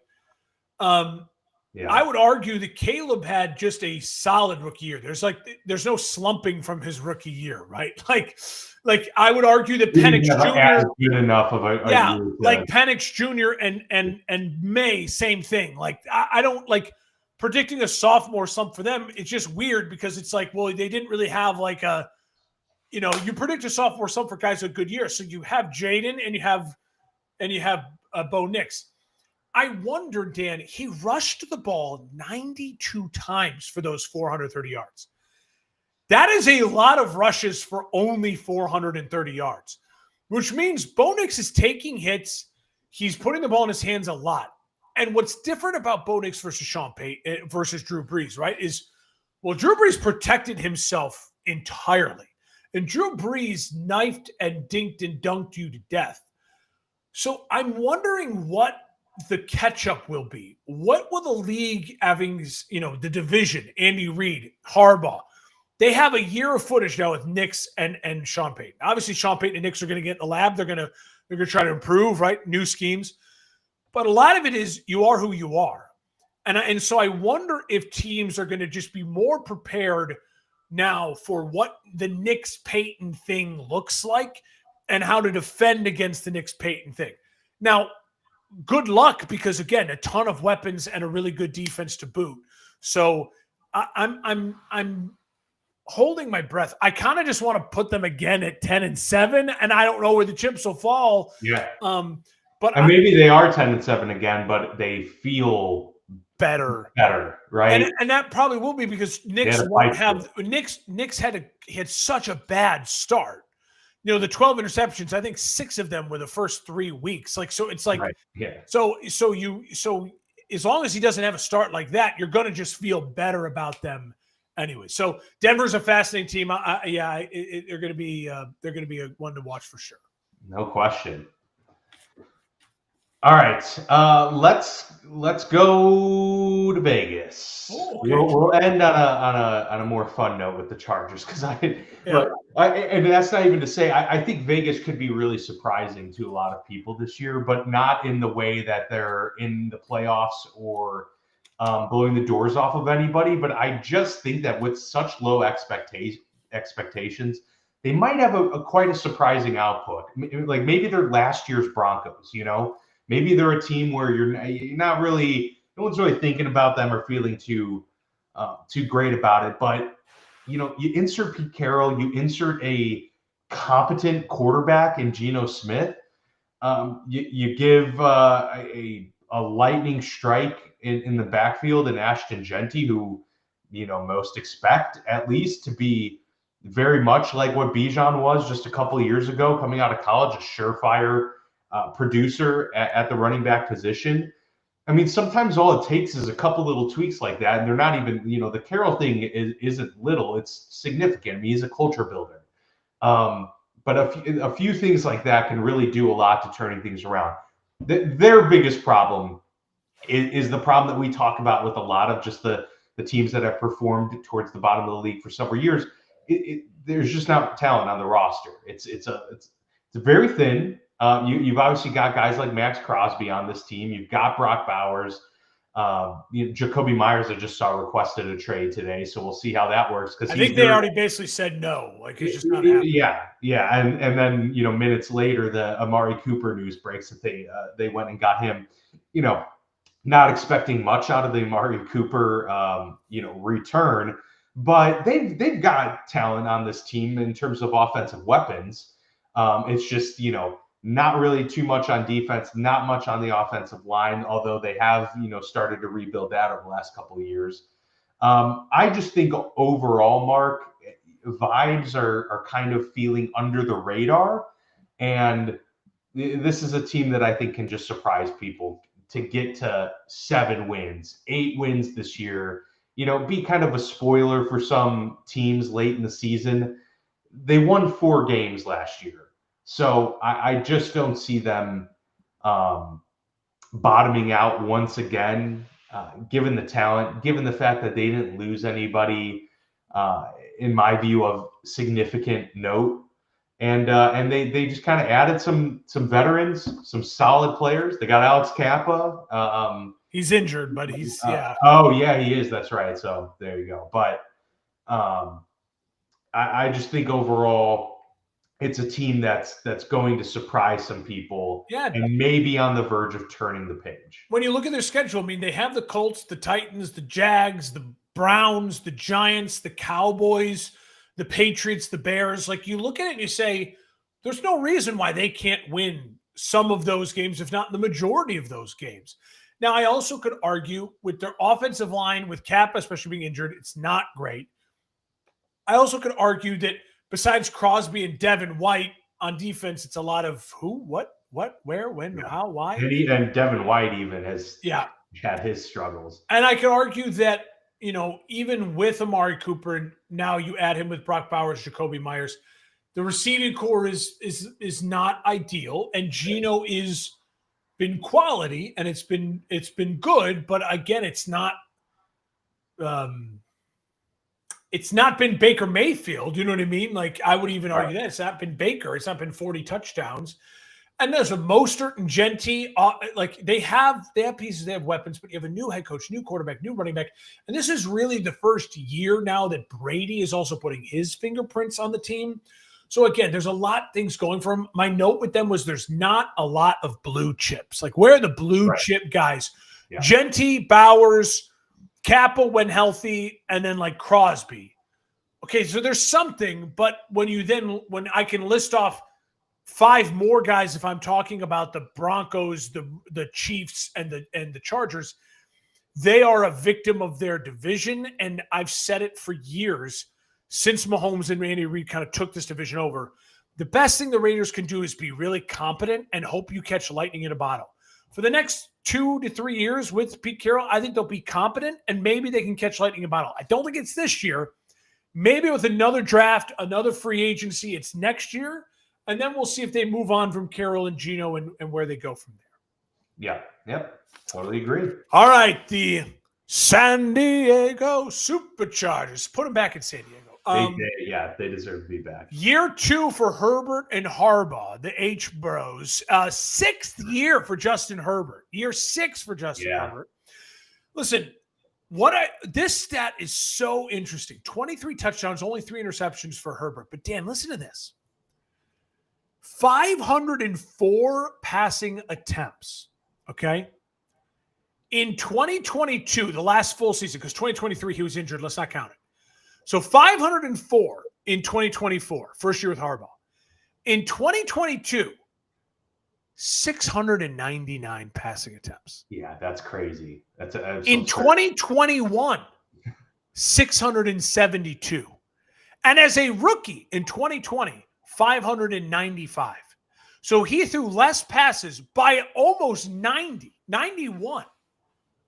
I would argue that Caleb had just a solid rookie year. There's no slumping from his rookie year, right? Like I would argue that Penix Jr. good enough of a year like Penix Jr. and May, same thing. Like I don't like predicting a sophomore slump for them. It's just weird because it's like, well, they didn't really have like a, you predict a sophomore slump for guys with good years. So you have Jaden and you have Bo Nix. I wonder, Dan, he rushed the ball 92 times for those 430 yards. That is a lot of rushes for only 430 yards, which means Bo Nix is taking hits. He's putting the ball in his hands a lot. And what's different about Bo Nix versus Sean Payton versus Drew Brees, right, is, well, Drew Brees protected himself entirely. And Drew Brees knifed and dinked and dunked you to death. So I'm wondering what the catch-up will be. What will the league having, the division, Andy Reid, Harbaugh, they have a year of footage now with Nix and Sean Payton. Obviously, Sean Payton and Nix are going to get in the lab. They're going to try to improve, right? New schemes. But a lot of it is you are who you are. And so I wonder if teams are going to just be more prepared now for what the Nix Payton thing looks like and how to defend against the Nix Payton thing. Now, good luck, because again, a ton of weapons and a really good defense to boot. So I'm holding my breath. I kind of just want to put them again at 10-7, and I don't know where the chips will fall. Yeah. But maybe they are 10-7 again, but they feel better, right? And that probably will be because Knicks won't have Knicks had such a bad start. The 12 interceptions, I think 6 of them were the first 3 weeks. Like, so it's like, right. Yeah. So as long as he doesn't have a start like that, you're going to just feel better about them anyway. So Denver's a fascinating team. They're going to be a one to watch for sure. No question. All right, let's go to Vegas. Oh, okay. We'll end on a more fun note with the Chargers, because and that's not even to say I think Vegas could be really surprising to a lot of people this year, but not in the way that they're in the playoffs or blowing the doors off of anybody. But I just think that with such low expectations, they might have quite a surprising output. Like maybe they're last year's Broncos, Maybe they're a team where you're not really, no one's really thinking about them or feeling too great about it. But, you insert Pete Carroll, you insert a competent quarterback in Geno Smith. You give a lightning strike in the backfield in Ashton Genty, who, most expect at least to be very much like what Bijan was just a couple of years ago coming out of college, a surefire producer at the running back position. I mean, sometimes all it takes is a couple little tweaks like that, and they're not even, the Carroll thing isn't little, it's significant. I mean, he's a culture builder. But a few things like that can really do a lot to turning things around. Their biggest problem is the problem that we talk about with a lot of just the teams that have performed towards the bottom of the league for several years. There's just not talent on the roster. It's very thin. You've obviously got guys like Max Crosby on this team. You've got Brock Bowers. Jacoby Myers, I just saw requested a trade today, so we'll see how that works. Because I think they already basically said no. Like, he's just not happy. Yeah, and then minutes later, the Amari Cooper news breaks that they went and got him. Not expecting much out of the Amari Cooper return, but they've got talent on this team in terms of offensive weapons. It's just not really too much on defense, not much on the offensive line, although they have, started to rebuild that over the last couple of years. I just think overall, Mark, vibes are kind of feeling under the radar. And this is a team that I think can just surprise people to get to 7 wins, 8 wins this year, be kind of a spoiler for some teams late in the season. They won 4 games last year. So I just don't see them bottoming out once again, given the talent, given the fact that they didn't lose anybody. in my view, of significant note. And they just kind of added some veterans, some solid players. They got Alex Kappa. He's injured, but he's Oh yeah, he is. That's right. So there you go. But I just think overall, it's a team that's going to surprise some people, and maybe on the verge of turning the page. When you look at their schedule, I mean, they have the Colts, the Titans, the Jags, the Browns, the Giants, the Cowboys, the Patriots, the Bears. Like, you look at it and you say, there's no reason why they can't win some of those games, if not the majority of those games. Now, I also could argue with their offensive line, with Kappa especially being injured, it's not great. I also could argue that besides Crosby and Devin White on defense, it's a lot of who, what, where, when, how, why. And Devin White even has had his struggles. And I could argue that, even with Amari Cooper, and now you add him with Brock Bowers, Jacoby Myers, the receiving core is not ideal. And Geno is been quality, and it's been good, but again, it's not been Baker Mayfield. You know what I mean? Like, I would even argue that it's not been Baker. It's not been 40 touchdowns. And there's a Mostert and Genty. Like, they have pieces, they have weapons, but you have a new head coach, new quarterback, new running back. And this is really the first year now that Brady is also putting his fingerprints on the team. So again, there's a lot of things going for him. My note with them was there's not a lot of blue chips. Like, where are the blue chip guys? Yeah. Genty, Bowers, Kappa when healthy, and then like Crosby. Okay, so there's something, but when I can list off 5 more guys, if I'm talking about the Broncos, the Chiefs, and the Chargers, they are a victim of their division, and I've said it for years since Mahomes and Andy Reid kind of took this division over. The best thing the Raiders can do is be really competent and hope you catch lightning in a bottle. For the next 2 to 3 years with Pete Carroll, I think they'll be competent, and maybe they can catch lightning in a bottle. I don't think it's this year. Maybe with another draft, another free agency, it's next year, and then we'll see if they move on from Carroll and Geno and where they go from there. Yep, totally agree. All right, the San Diego Superchargers. Put them back in San Diego. They deserve to be back. Year 2 for Herbert and Harbaugh, the H Bros. 6th year for Justin Herbert. Year 6 for Justin Herbert. Listen, this stat is so interesting. 23 touchdowns, only 3 interceptions for Herbert. But Dan, listen to this. 504 passing attempts. Okay. In 2022, the last full season, because 2023 he was injured, let's not count it. So 504 in 2024, first year with Harbaugh. In 2022, 699 passing attempts. Yeah, that's crazy. That's in 2021, 672. And as a rookie in 2020, 595. So he threw less passes by almost 91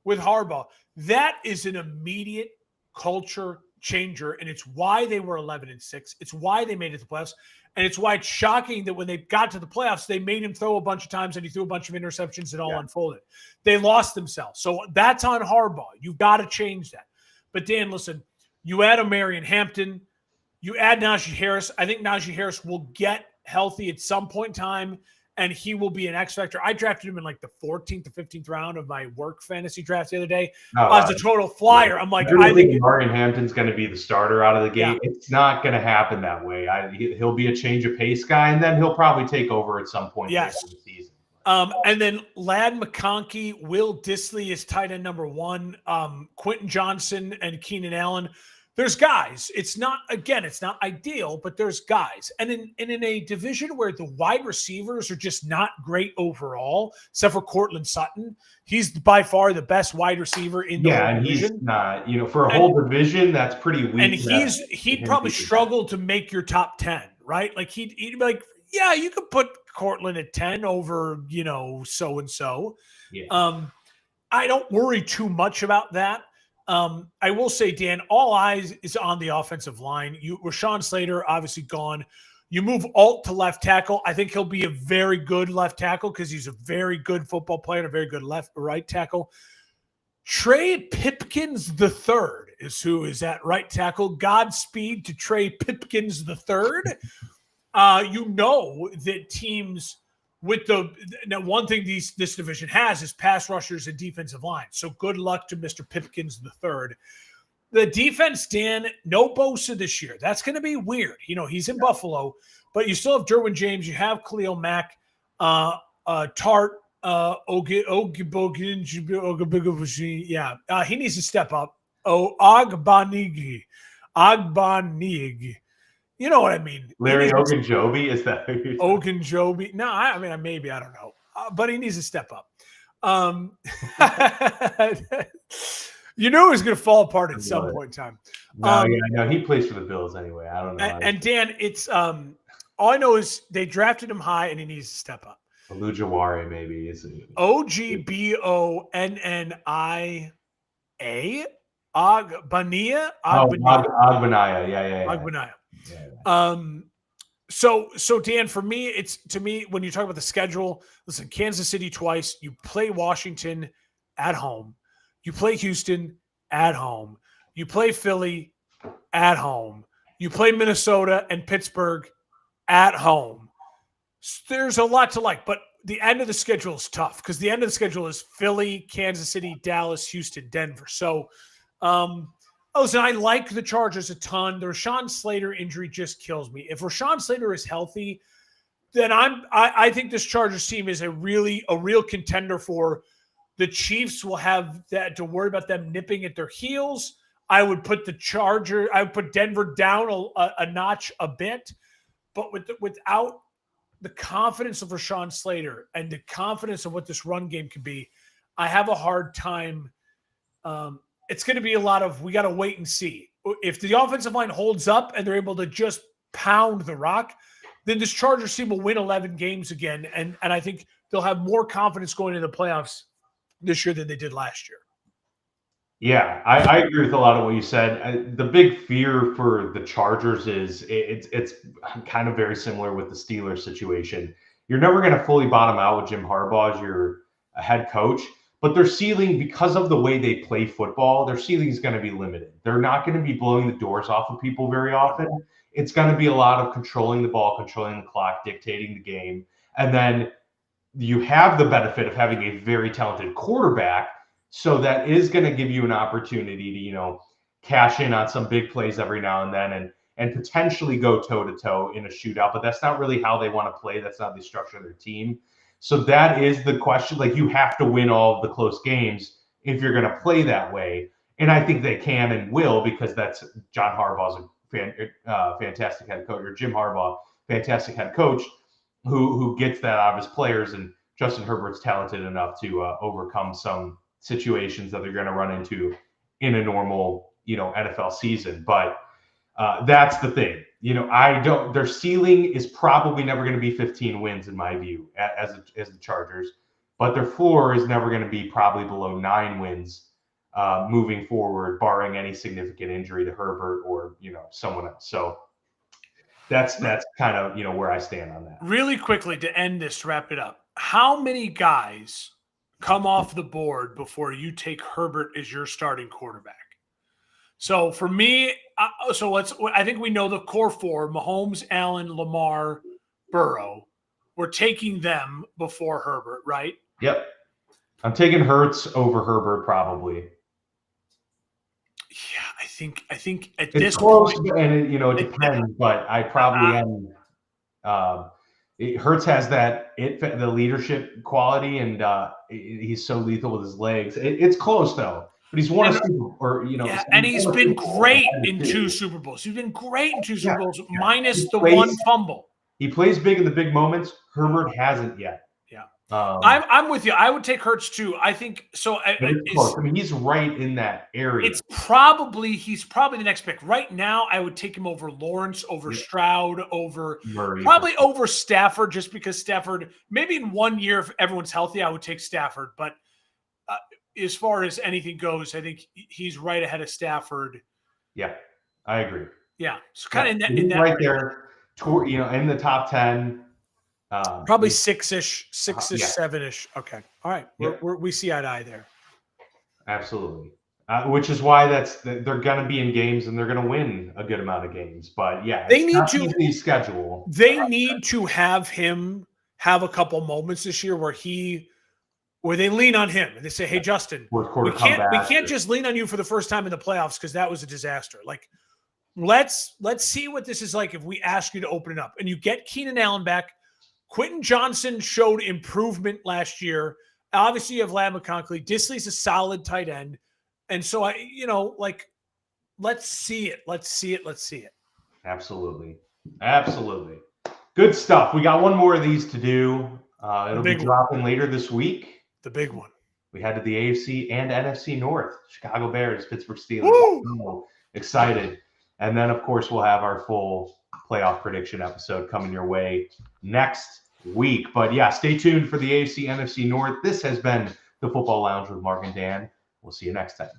with Harbaugh. That is an immediate culture changer, and it's why they were 11-6. It's why they made it to the playoffs, and it's why it's shocking that when they got to the playoffs, they made him throw a bunch of times and he threw a bunch of interceptions and all unfolded. They lost themselves. So that's on Harbaugh. You've got to change that. But Dan, listen, you add a Marion Hampton, you add Najee Harris. I think Najee Harris will get healthy at some point in time, and he will be an X factor. I drafted him in like the 14th or 15th round of my work fantasy draft the other day as a total flyer. I'm like, I think Marion Hampton's going to be the starter out of the gate. Yeah. It's not going to happen that way. He'll be a change of pace guy, and then he'll probably take over at some point in the season. And then Ladd McConkey, Will Dissly is tight end number 1, Quentin Johnson and Keenan Allen. There's guys. It's not ideal, but there's guys. And in a division where the wide receivers are just not great overall, except for Cortland Sutton, he's by far the best wide receiver in the whole division. He's not, for a whole division, that's pretty weak. And he'd probably struggle to make your top 10, right? Like he'd be like, yeah, you could put Cortland at 10 over, so-and-so. Yeah. I don't worry too much about that. I will say, Dan, all eyes is on the offensive line. Rashawn Slater, obviously gone. You move Alt to left tackle. I think he'll be a very good left tackle because he's a very good football player and a very good right tackle. Trey Pipkins III is who is at right tackle. Godspeed to Trey Pipkins III. You know that teams with now one thing this division has is pass rushers and defensive line. So good luck to Mr. Pipkins III. The defense, Dan, no Bosa this year. That's going to be weird. He's in Buffalo, but you still have Derwin James. You have Khalil Mack, Tart, he needs to step up. Agbanig. You know what I mean. Larry Ogunjobi, is that Ogunjobi? No, I mean, maybe, I don't know. But he needs to step up. You knew it was going to fall apart at some point in time. No, he plays for the Bills anyway. I don't know. And Dan, it's all I know is they drafted him high and he needs to step up. Olujawari, maybe. Ogbonnia. Ogbonnia? Ogbonnia. Yeah. Ogbonnia. So Dan, for me, when you talk about the schedule, listen, Kansas City twice, you play Washington at home, you play Houston at home, you play Philly at home, you play Minnesota and Pittsburgh at home. There's a lot to like, but the end of the schedule is tough because the end of the schedule is Philly, Kansas City, Dallas, Houston, Denver. So, listen, I like the Chargers a ton. The Rashawn Slater injury just kills me. If Rashawn Slater is healthy, then I think this Chargers team is a real contender for the Chiefs. Will have that to worry about them nipping at their heels. I would put Denver down a notch a bit, but without the confidence of Rashawn Slater and the confidence of what this run game can be, I have a hard time. It's going to be a lot of, we got to wait and see. If the offensive line holds up and they're able to just pound the rock, then this Chargers team will win 11 games again. And I think they'll have more confidence going into the playoffs this year than they did last year. Yeah, I agree with a lot of what you said. The big fear for the Chargers is it's kind of very similar with the Steelers situation. You're never going to fully bottom out with Jim Harbaugh as your head coach, but their ceiling, because of the way they play football, their ceiling is going to be limited. They're not going to be blowing the doors off of people very often. It's going to be a lot of controlling the ball, controlling the clock, dictating the game. And then you have the benefit of having a very talented quarterback. So that is going to give you an opportunity to, cash in on some big plays every now and then and potentially go toe-to-toe in a shootout. But that's not really how they want to play. That's not the structure of their team. So that is the question. Like, you have to win all of the close games if you're going to play that way. And I think they can and will, because that's John Harbaugh's a fantastic head coach, or Jim Harbaugh, fantastic head coach, who gets that out of his players. And Justin Herbert's talented enough to overcome some situations that they're going to run into in a normal, NFL season. But that's the thing. Their ceiling is probably never going to be 15 wins in my view as the Chargers, but their floor is never going to be probably below 9 wins moving forward, barring any significant injury to Herbert or, someone else. So that's kind of, where I stand on that. Really quickly to end this, wrap it up. How many guys come off the board before you take Herbert as your starting quarterback? So for me, I think we know the core four: Mahomes, Allen, Lamar, Burrow. We're taking them before Herbert, right? Yep. I'm taking Hurts over Herbert probably. Yeah, I think at it's this close, point, and it depends, but I probably am. Hurts has the leadership quality, and he's so lethal with his legs. It's close though, but he's won a Super Bowl, and he's been great in 2 Super Bowls. He's been great in 2 Super Bowls, minus the one fumble. He plays big in the big moments. Herbert hasn't yet. Yeah, I'm with you. I would take Hurts too. I think so. He's right in that area. He's probably the next pick. Right now, I would take him over Lawrence, over Stroud, over Murray, probably over Stafford, just because Stafford, maybe in 1 year, if everyone's healthy, I would take Stafford. But as far as anything goes, I think he's right ahead of Stafford. Yeah, I agree. Yeah, so kind of in that right there, in the top 10. Probably 6-ish, 7-ish. Okay. All right. We see eye to eye there. Absolutely. which is why they're going to be in games and they're going to win a good amount of games. But yeah, they it's need not to easy schedule. They need to have him have a couple moments this year where they lean on him and they say, "Hey, Justin, we can't just lean on you for the first time in the playoffs because that was a disaster. Like, let's see what this is like if we ask you to open it up." And you get Keenan Allen back. Quentin Johnson showed improvement last year. Obviously, you have Ladd McConkey. Disley's a solid tight end. And so, let's see it. Let's see it. Absolutely. Good stuff. We got one more of these to do. It'll be dropping later this week. The big one. We head to the AFC and NFC North. Chicago Bears, Pittsburgh Steelers. So excited. And then, of course, we'll have our full playoff prediction episode coming your way next week. But yeah, stay tuned for the AFC, NFC North. This has been the Football Lounge with Mark and Dan. We'll see you next time.